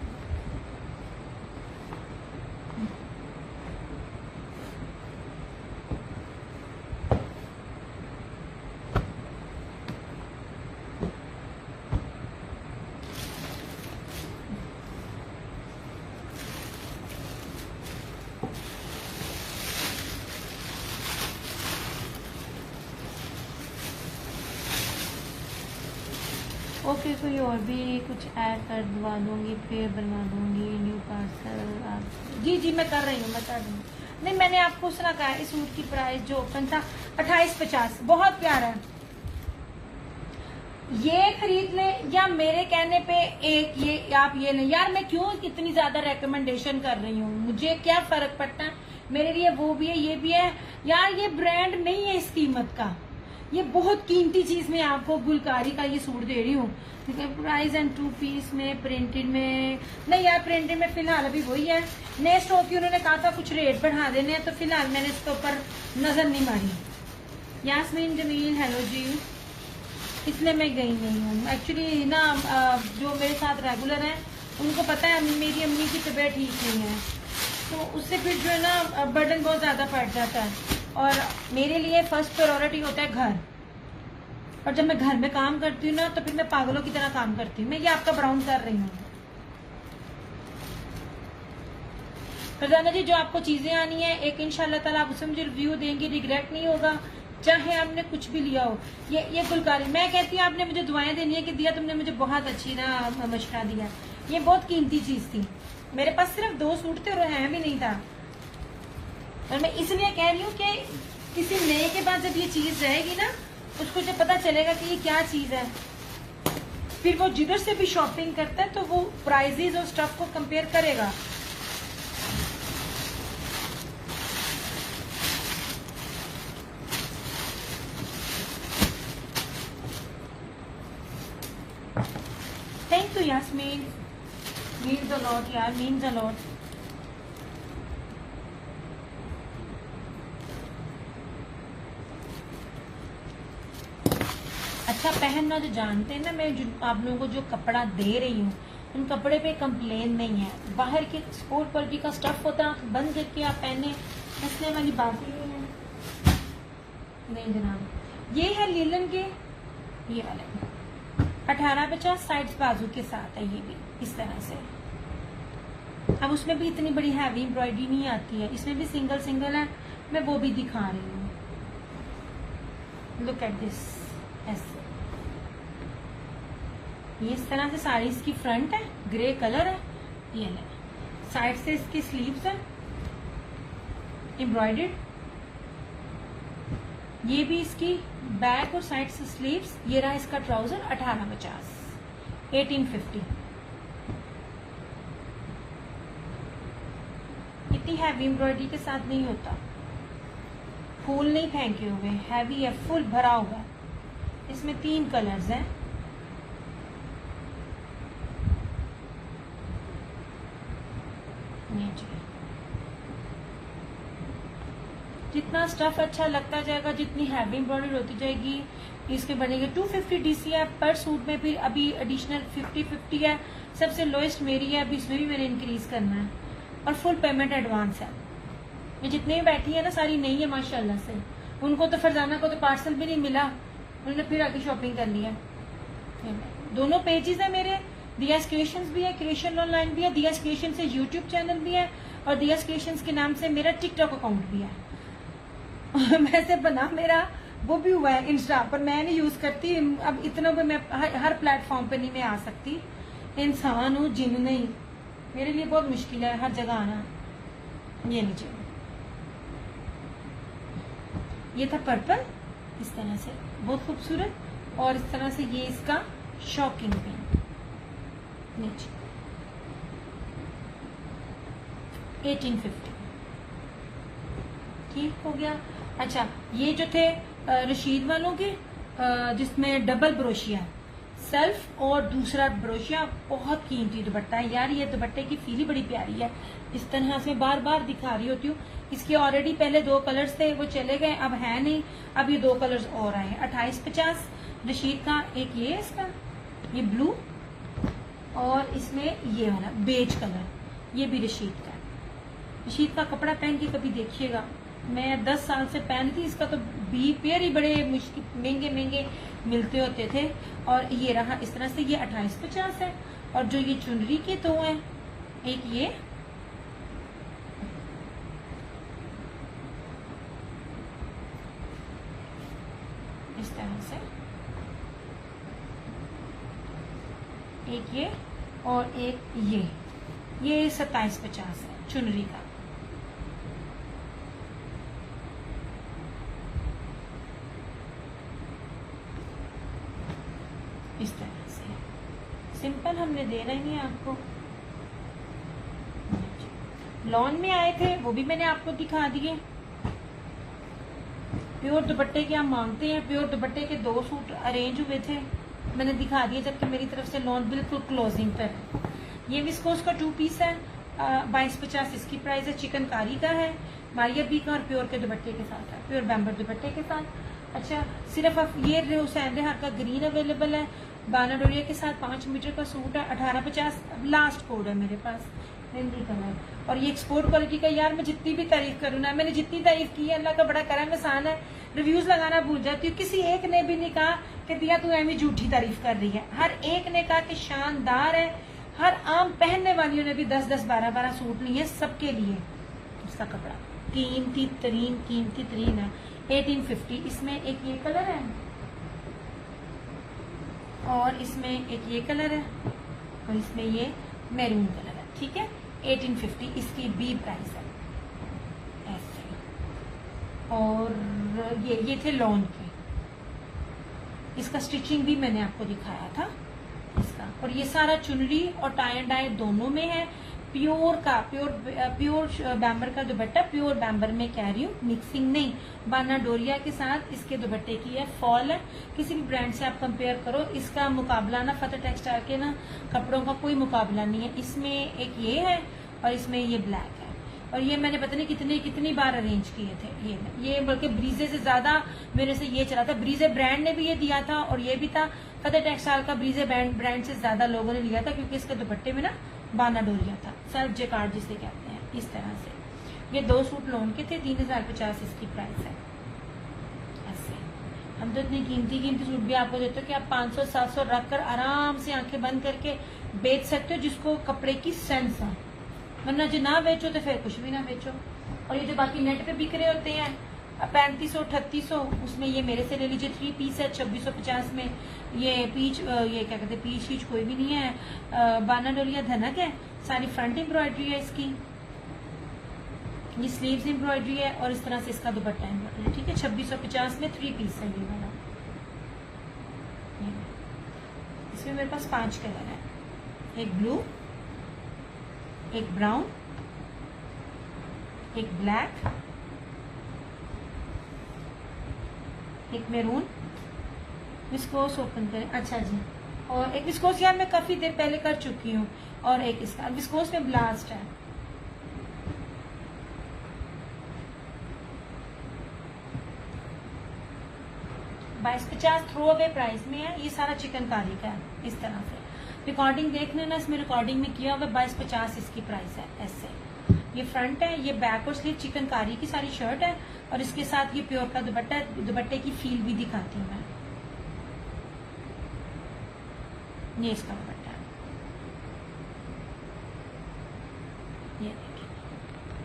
ओके, कोई और भी कुछ ऐड कर दवा दूंगी, फिर बनवा दूंगी न्यू पार्सल। जी जी, मैं कर रही हूँ, मैं कर रही हूँ। नहीं, मैंने आपको सुना कहा, इस सूट की प्राइस जो ओपन था 2850, बहुत प्यारा है। ये खरीद लें या मेरे कहने पे एक ये आप ये लें। यार मैं क्यों इतनी ज्यादा रेकमेंडेशन कर रही हूँ, मुझे क्या फर्क पड़ता है, मेरे लिए वो भी है ये भी है। यार ये ब्रांड नहीं है इस कीमत का, ये बहुत कीमती चीज में आपको गुलकारी का ये सूट दे रही हूँ। ठीक है, प्राइस एंड 2 पीस में प्रिंटेड में नहीं यार, प्रिंटेड में फिलहाल अभी वही है। नए स्टॉक की उन्होंने कहा था कुछ रेट बढ़ा देने हैं, तो फिलहाल मैंने इसके ऊपर नजर नहीं मारी। यास्मीन जमील, हेलो जी। इसलिए मैं गई नहीं हूँ एक्चुअली ना, जो मेरे साथ रेगुलर हैं उनको पता है मेरी अम्मी की तबीयत ठीक नहीं है, तो उससे फिर जो है ना बर्डन बहुत ज्यादा पड़ जाता है। और मेरे लिए फर्स्ट प्रायोरिटी होता है घर, और जब मैं घर में काम करती हूँ ना तो फिर मैं पागलों की तरह काम करती हूँ। मैं ये आपका ब्राउन कर रही हूँ फरजाना जी। जो आपको चीजें आनी है एक इंशाल्लाह ताला आप उससे मुझे रिव्यू देंगे, रिग्रेट नहीं होगा, चाहे आपने कुछ भी लिया हो। ये गुलकारी, मैं कहती हूँ आपने मुझे दुआएं देनी है कि दिया तुमने मुझे बहुत अच्छी ना मशवरा दिया। ये बहुत कीमती चीज थी, मेरे पास सिर्फ 2 सूट थे और है भी नहीं था। और मैं इसलिए कह रही हूँ कि किसी नए के बाद जब ये चीज रहेगी ना, उसको जब पता चलेगा कि ये क्या चीज है, फिर वो जिधर से भी शॉपिंग करता है तो वो प्राइजेस और स्टफ को कंपेयर करेगा। Thank you Yasmeen, means a lot यार, मीन्स अ लॉट। अच्छा पहनना जो जानते हैं ना, मैं आप लोगों को जो कपड़ा दे रही हूँ उन कपड़े पे कंप्लेन नहीं है। बाहर के स्पोर्ट क्वालिटी का स्टफ होता है, बंद करके आप पहने, हंसने वाली बात ही नहीं है। नहीं जनाब, ये है लीलन के, ये वाले 1850 साइड्स बाजू के साथ है, ये भी इस तरह से। अब उसमें भी इतनी बड़ी हैवी एम्ब्रॉयडरी नहीं आती है, इसमें भी सिंगल सिंगल है, मैं वो भी दिखा रही हूँ। लुक एट दिस, ऐसे ये इस तरह से साड़ी इसकी फ्रंट है, ग्रे कलर है, ये है साइड से इसकी स्लीव्स है एम्ब्रॉयडर्ड, ये भी इसकी बैक और साइड से स्लीव्स। ये रहा इसका ट्राउजर 1850, 1850। इतनी हैवी एम्ब्रॉयडरी के साथ नहीं होता, फूल नहीं फेंके हुए, हैवी है, फुल भरा हुआ है। इसमें 3 कलर्स हैं। जितना स्टफ अच्छा लगता जाएगा, जितनी हैवी एम्ब्रॉयडरी होती जाएगी, इसके बनेंगे 250 डीसी है पर सूट में, फिर अभी एडिशनल 50-50 है। सबसे लोएस्ट मेरी है, अभी इसमें भी मैंने इंक्रीज करना है, और फुल पेमेंट एडवांस है। ये जितने भी बैठी है ना, सारी नई है माशाल्लाह से। उनको तो फरजाना को तो पार्सल भी नहीं मिला, उन्होंने फिर आके शॉपिंग कर लिया। दोनों पेजेस है मेरे, दियास क्रिएशंस भी है, क्रिएशन ऑनलाइन भी है, दियास क्रिएशन से यूट्यूब चैनल भी है, और दियास क्रिएशंस के नाम से मेरा टिकटॉक अकाउंट भी है। वैसे बना मेरा वो भी हुआ है इंस्टा पर, मैं नहीं यूज करती। अब इतना भी मैं हर प्लेटफॉर्म पे नहीं मैं आ सकती, इंसान हूँ, जिन नहीं। मेरे लिए बहुत मुश्किल है हर जगह आना। ये नीचे ये था पर्पल, इस तरह से बहुत खूबसूरत, और इस तरह से ये इसका शॉकिंग पिंक नीचे 1850। ठीक हो गया। अच्छा, ये जो थे रशीद वालों के, जिसमें डबल ब्रोशिया सेल्फ और दूसरा ब्रोशिया, बहुत कीमती दुपट्टा है यार। ये दुपट्टे की फील ही बड़ी प्यारी है। इस तरह से बार बार दिखा रही होती हूँ। इसके ऑलरेडी पहले 2 कलर्स थे, वो चले गए, अब है नहीं। अब ये 2 कलर्स और आए हैं। 2850 रशीद का। एक ये इसका, ये ब्लू, और इसमें ये वाला बेज कलर, ये भी रशीद का। रशीद का कपड़ा पहन के कभी देखिएगा, मैं 10 साल से पहनती। इसका तो बी पेयर ही बड़े मुश्किल महंगे मिलते होते थे। और ये रहा इस तरह से, ये 2850 है। और जो ये चुनरी के 2 हैं, एक ये इस तरह से, एक ये और एक ये 2750 है चुनरी का। इस तरह से सिंपल हमने देना ही है आपको। लॉन में आए थे, वो भी मैंने आपको दिखा दिए। प्योर दुपट्टे के आप मांगते हैं, प्योर दुपट्टे के 2 सूट अरेंज हुए थे, मैंने दिखा दिए, जबकि मेरी तरफ से लॉन बिल्कुल क्लोजिंग पर है। ये विस्कोस का 2 पीस है, 2250 इसकी प्राइस है। चिकनकारी का है, मारिया बी का, और प्योर के दुपट्टे के साथ है, प्योर बैम्बर दुपट्टे के साथ। अच्छा, सिर्फ अब ये हुसैन रेहार का ग्रीन अवेलेबल है, बाना डोरिया के साथ 5 मीटर का सूट है, 1850 लास्ट कोड है मेरे पास, मेहंदी कलर। और ये एक्सपोर्ट क्वालिटी का। यार मैं जितनी भी तारीफ करूँ ना, मैंने जितनी तारीफ की है, अल्लाह का बड़ा करम एहसान है, रिव्यूज लगाना भूल जाती हूँ। किसी एक ने भी नहीं कहा कि दिया तू ऐमी झूठी तारीफ कर रही है, हर एक ने कहा कि शानदार है। हर आम पहनने वालियों ने भी 10-10, 12-12 सूट लिए, सबके लिए उसका कपड़ा कीमती तरीन है। 1850। इसमें एक ये कलर है, और इसमें एक ये कलर है, और इसमें ये मैरून कलर है। ठीक है, 1850 इसकी बी प्राइस है ऐसे। और ये थे लॉन के, इसका स्टिचिंग भी मैंने आपको दिखाया था इसका। और ये सारा चुनरी और टाई एंड डाई दोनों में है। प्योर बैम्बर का दुपट्टा, प्योर बैम्बर में कह रही हूँ, मिक्सिंग नहीं। बाना डोरिया के साथ इसके दुपट्टे की है, फॉल है। किसी भी ब्रांड से आप कंपेयर करो, इसका मुकाबला ना फतेह टेक्सटाइल के ना कपड़ों का कोई मुकाबला नहीं है। इसमें एक ये है, और इसमें ये ब्लैक है। और ये मैंने पता नहीं कितनी बार अरेंज किए थे। ये बल्कि ब्रीजे से ज्यादा मेरे से ये चला था। ब्रीजे ब्रांड ने भी ये दिया था, और ये भी था फतेह टेक्सटाइल का। ब्रीजे ब्रांड से ज्यादा लोगों ने लिया था, क्योंकि इसके दुपट्टे में ना बाना डोरिया था, सेल्फ जेकार्ड जिसे कहते हैं। इस तरह से ये 2 सूट लोन के थे, 3050 इसकी प्राइस है ऐसे। हम तो इतनी कीमती सूट भी आपको देते हो कि आप 500-700 रखकर आराम से आंखें बंद करके बेच सकते हो, जिसको कपड़े की सेंस है। वरना जो ना बेचो तो फिर कुछ भी ना बेचो। और ये जो बाकी नेट पे बिक रहे होते हैं 3500-3800, उसमें ये मेरे से ले लीजिए 3 पीस है 2650 में। ये पीच, ये क्या कहते हैं, पीच कोई भी नहीं है। बाना डोरिया धनक है, सारी फ्रंट एम्ब्रॉयडरी है इसकी, ये स्लीव्स एम्ब्रॉयडरी है, और इस तरह से इसका दुपट्टा एम्ब्रॉयडरी। ठीक है, 2650 में 3 पीस है ये वाला। इसमें मेरे पास 5 कलर है, एक ब्लू, एक ब्राउन, एक ब्लैक, एक मैरून। विस्कोस ओपन करें, अच्छा जी। और एक विस्कोस यार मैं काफी देर पहले कर चुकी हूँ। और एक इसका विस्कोस में ब्लास्ट है। $22.50 थ्रो अवे प्राइस में है। ये सारा चिकनकारी का है इस तरह से। रिकॉर्डिंग देख लेना, इसमें रिकॉर्डिंग में किया हुआ। $22.50 इसकी प्राइस है। ऐसे ये फ्रंट है, ये बैक और स्लीव चिकनकारी की सारी शर्ट है। और इसके साथ ये प्योर का दुपट्टा है। दुपट्टे की फील भी दिखाती हूँ मैं। ये इसका दुपट्टा है, ये देखिए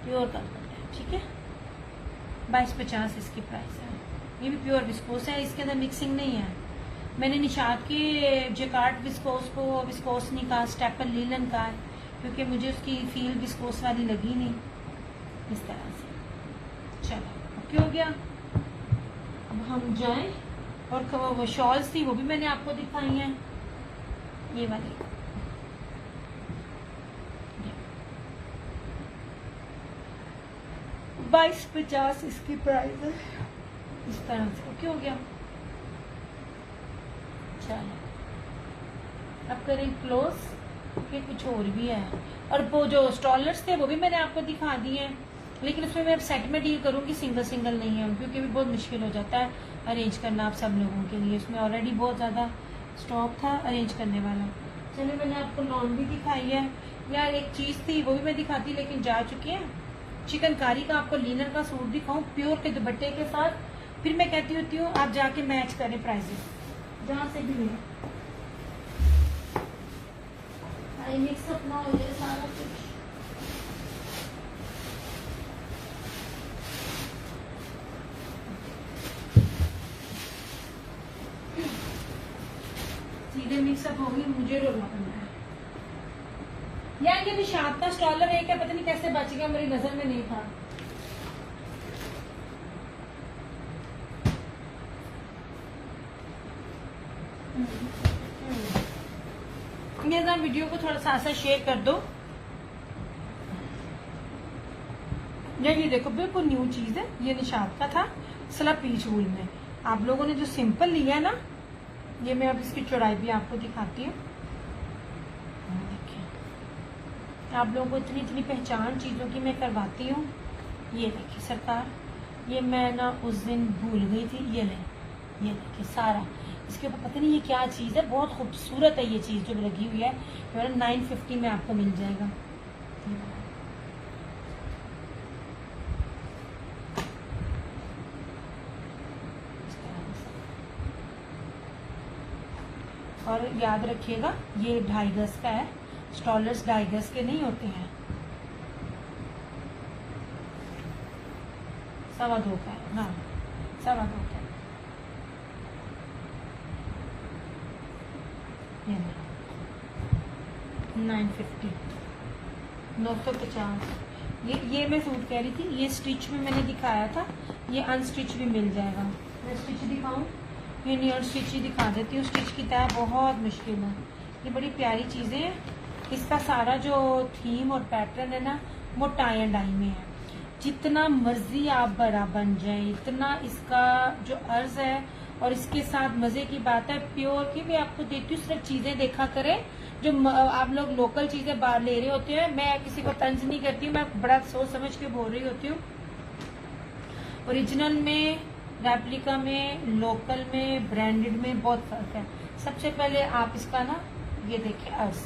प्योर का दुपट्टा है, ठीक है। $22.50 इसकी प्राइस है। ये भी प्योर विस्कोस है, इसके अंदर मिक्सिंग नहीं है। मैंने निशात के जैकार्ड विस्कोस को विस्कोस नहीं कहा, स्टेपल लीलन का है, क्योंकि मुझे उसकी फील विस्कोस वाली लगी नहीं। इस तरह से चलो ओके हो गया। अब हम जाएं। और वो शॉल्स थी वो भी मैंने आपको दिखाई हैं, ये वाली। $22.50 इसकी प्राइस है। इस तरह से ओके हो गया। चलो अब करें क्लोज, कि कुछ और भी है। और वो जो स्टॉलर्स थे वो भी मैंने आपको दिखा दिए हैं, लेकिन उसमें मैं सेट में डील करूंगी, सिंगल सिंगल नहीं है, क्योंकि भी बहुत मुश्किल हो जाता है अरेंज करना आप सब लोगों के लिए। उसमें ऑलरेडी बहुत ज़्यादा स्टॉक था अरेंज करने वाला। चलिए मैंने आपको लॉन भी दिखाई है। यार एक चीज़ थी वो भी मैं दिखाती, लेकिन जा चुकी है। चिकनकारी का आपको लीनर का सूट दिखाऊं प्योर के दुपट्टे के साथ, फिर मैं कहती होती हूँ आप जाके मैच करें प्राइजेस जहाँ से भी मिले। मिक्सअप ना हो जाए सारा कुछ। सीधे मिक्सअप होगी, मुझे रोना पड़ना है। यार ये निशात का स्टॉलर है क्या, पता नहीं कैसे बच गया, मेरी नजर में नहीं था। ये ना वीडियो को थोड़ा सा शेयर कर दो। ये देखो बिल्कुल न्यू चीज है, ये निशात का था स्लब पीच वूल में। आप लोगों ने जो सिंपल लिया ना, ये मैं अब इसकी चौड़ाई भी आपको दिखाती हूँ। देखिए आप लोगों को इतनी इतनी पहचान चीजों की मैं करवाती हूँ। ये देखिए सरकार, ये मैं ना उस दिन भूल गई थी। ये ले, ये देखिए सारा इसके ऊपर पता नहीं ये क्या चीज़ है, बहुत खूबसूरत है ये चीज़ जो लगी हुई है। 950 में आपको मिल जाएगा। और याद रखिएगा ये 2.5 गज का है, स्टॉलर्स 2.5 गज के नहीं होते हैं, 2.25 का है। हाँ 2.25 का है। 950 950। ये मैं सूट कह रही थी, ये स्टिच में मैंने दिखाया था, ये अनस्टिच भी मिल जाएगा। मैं स्टिच दिखाऊं, ये नहीं अनस्टिच ही दिखा देती हूँ। स्टिच की तय बहुत मुश्किल है। ये बड़ी प्यारी चीज़ें हैं। इसका सारा जो थीम और पैटर्न है ना, वो टाई एंड डाई में है। जितना मर्जी आप बड़ा बन जाए, इतना इसका जो अर्ज है और इसके साथ मजे की बात है प्योर की भी आपको देती हूँ। सिर्फ चीजें देखा करें जो आप लोग लोकल चीजें बाहर ले रहे होते हैं। मैं किसी को तंज नहीं करती हूँ, मैं बड़ा सोच समझ के बोल रही होती हूँ। ओरिजिनल में, रेप्लिका में, लोकल में, ब्रांडेड में बहुत फर्क है। सबसे पहले आप इसका ना ये देखिए अर्ज,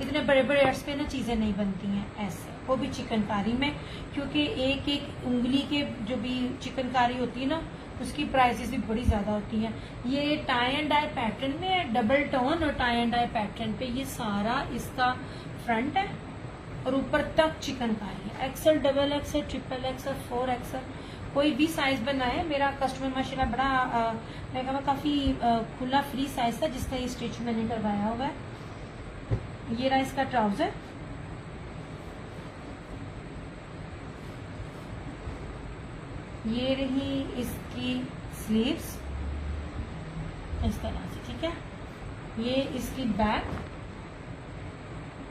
इतने बड़े बड़े अर्ज पे ना चीजें नहीं बनती हैं ऐसे, वो भी चिकनकारी में, क्योंकि एक एक उंगली के जो भी चिकनकारी होती है ना उसकी प्राइसेस भी बड़ी ज्यादा होती हैं। ये टाई एंड डाई पैटर्न में है, डबल टोन और टाई एंड डाई पैटर्न पे ये सारा इसका फ्रंट है और ऊपर तक चिकनकारी है। XL, double XL, triple XL, 4XL, कोई भी साइज बनाए। मेरा कस्टमर माशाल्लाह बड़ा मैं कहूँ काफी खुला फ्री साइज था जिसका ये स्टिच मैंने करवाया हुआ है। ये रहा इसका ट्राउजर, ये रही इसकी स्लीव्स इस तरह से, ठीक है। ये इसकी बैक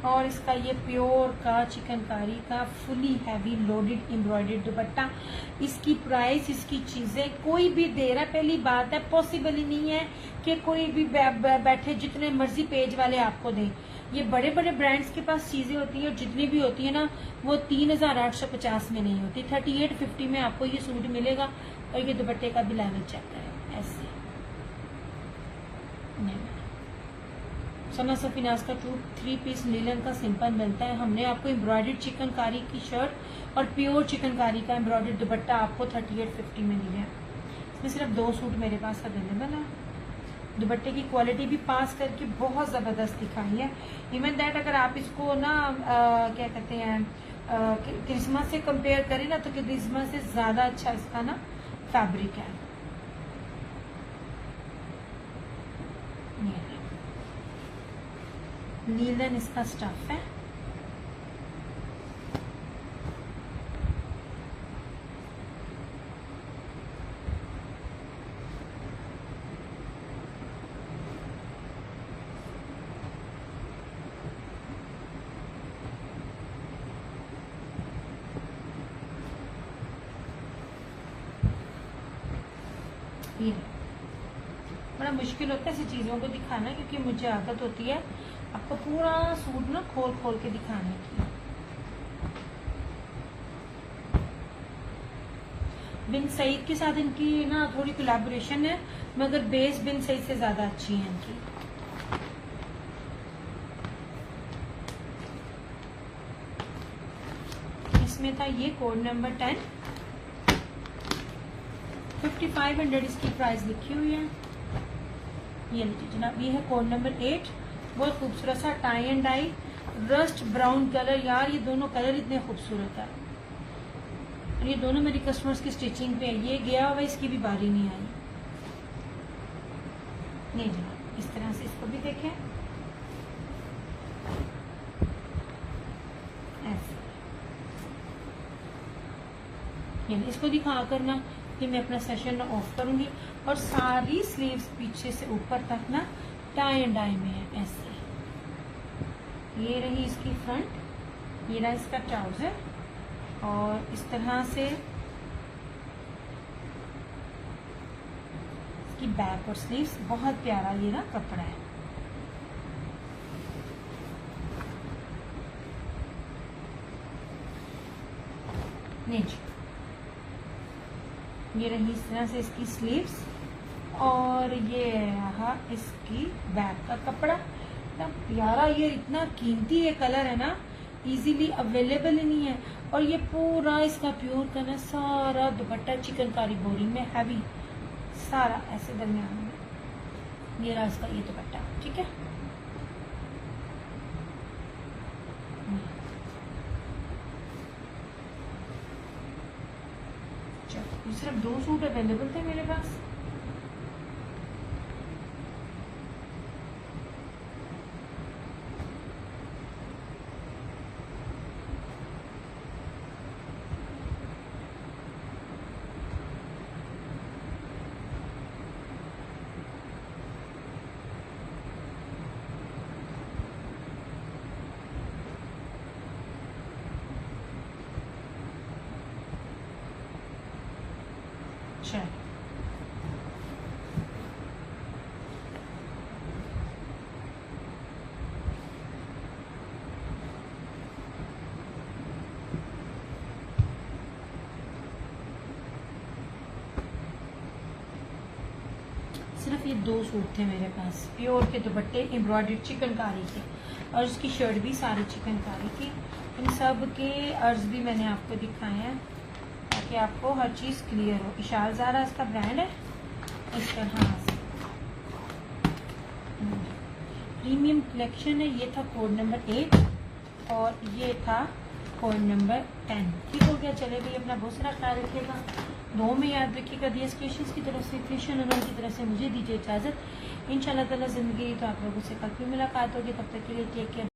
और इसका ये प्योर का चिकनकारी का फुली हैवी लोडेड एम्ब्रॉयडर्ड दुपट्टा। इसकी प्राइस, इसकी चीजें कोई भी दे रहा है। पहली बात है, पॉसिबल ही नहीं है कि कोई भी बैठे जितने मर्जी पेज वाले आपको दे। ये बड़े बड़े ब्रांड्स के पास चीजें होती है और जितनी भी होती है ना, वो 3850 में नहीं होती, 3850 में आपको ये सूट मिलेगा। और ये दुपट्टे का भी लेवल चेक करें, ऐसे सना सफिनाज का 3 पीस नीलन का सिंपल मिलता है। हमने आपको एम्ब्रॉयडर्ड चिकनकारी की शर्ट और प्योर चिकनकारी का एम्ब्रॉयडर्ड दुपट्टा आपको 3850 में दिया है। इसमें सिर्फ 2 सूट मेरे पास अवेलेबल है। दुपट्टे की क्वालिटी भी पास करके बहुत जबरदस्त दिखाई है। इवन दैट अगर आप इसको ना क्या कहते हैं क्रिसमस से कंपेयर करें ना, तो क्रिसमस से ज्यादा अच्छा इसका ना फैब्रिक है। नीलन इसका स्टफ है। ये बड़ा मुश्किल होता है ऐसी चीजों को दिखाना, क्योंकि मुझे आदत होती है आपको पूरा सूट ना खोल खोल के दिखाने की। बिन सईद के साथ इनकी ना थोड़ी कोलैबोरेशन है, मगर बेस बिन सईद से ज्यादा अच्छी है इनकी। इसमें था ये कोड नंबर 10, 5500 इसकी प्राइस लिखी हुई है। ये लीजिए जनाब, ये है कोड नंबर 8। बहुत खूबसूरत सा tie and dye rust brown colour. यार ये दोनों कलर इतने खूबसूरत है। और ये दोनों मेरी कस्टमर्स की स्टिचिंग पे है। ये गया हुआ, इसकी भी बारी नहीं आई। नहीं जनाब, इस तरह से इसको भी देखें, ऐसे। ये इसको दिखा कर ना कि मैं अपना सेशन ऑफ करूंगी। और सारी स्लीव्स पीछे से ऊपर तक ना टाई एंड डाई में है, ऐसे। ये रही इसकी फ्रंट, ये रहा इसका ट्राउजर, और इस तरह से इसकी बैक और स्लीव्स। बहुत प्यारा ये ना कपड़ा है। नीचे ये रही इस तरह से इसकी स्लीव्स, और ये रहा इसकी बैक का कपड़ा। इतना प्यारा, ये इतना कीमती ये कलर है ना, इजीली अवेलेबल ही नहीं है। और ये पूरा इसका प्योर का ना सारा दुपट्टा चिकनकारी बोरिंग में हैवी, सारा ऐसे दरमियान में। ये रहा इसका ये दुपट्टा, ठीक है। सिर्फ 2 सूट अवेलेबल थे मेरे पास। अच्छा, सिर्फ ये 2 सूट थे मेरे पास, प्योर के दुपट्टे एम्ब्रॉयडर्ड चिकनकारी के, और इसकी शर्ट भी सारी चिकनकारी की। इन सब के अर्ज भी मैंने आपको दिखाए हैं ताकि आपको हर चीज़ क्लियर हो। इशाल ज़ारा इसका ब्रांड है। इस तरह से प्रीमियम कलेक्शन है। ये था कोड नंबर 8 और ये था कोड नंबर 10। ठीक हो गया। चले भाई, अपना बहुत सारा ख्याल रखिएगा, दो में याद रखिएगा। दिया क्वेश्चन की तरफ से, क्वेश्चन उन्होंने की तरफ से मुझे दीजिए इजाज़त। इंशाल्लाह ताला ज़िंदगी तो आप लोगों से कल फिर मुलाकात होगी। तब तक के लिए टेक केयर।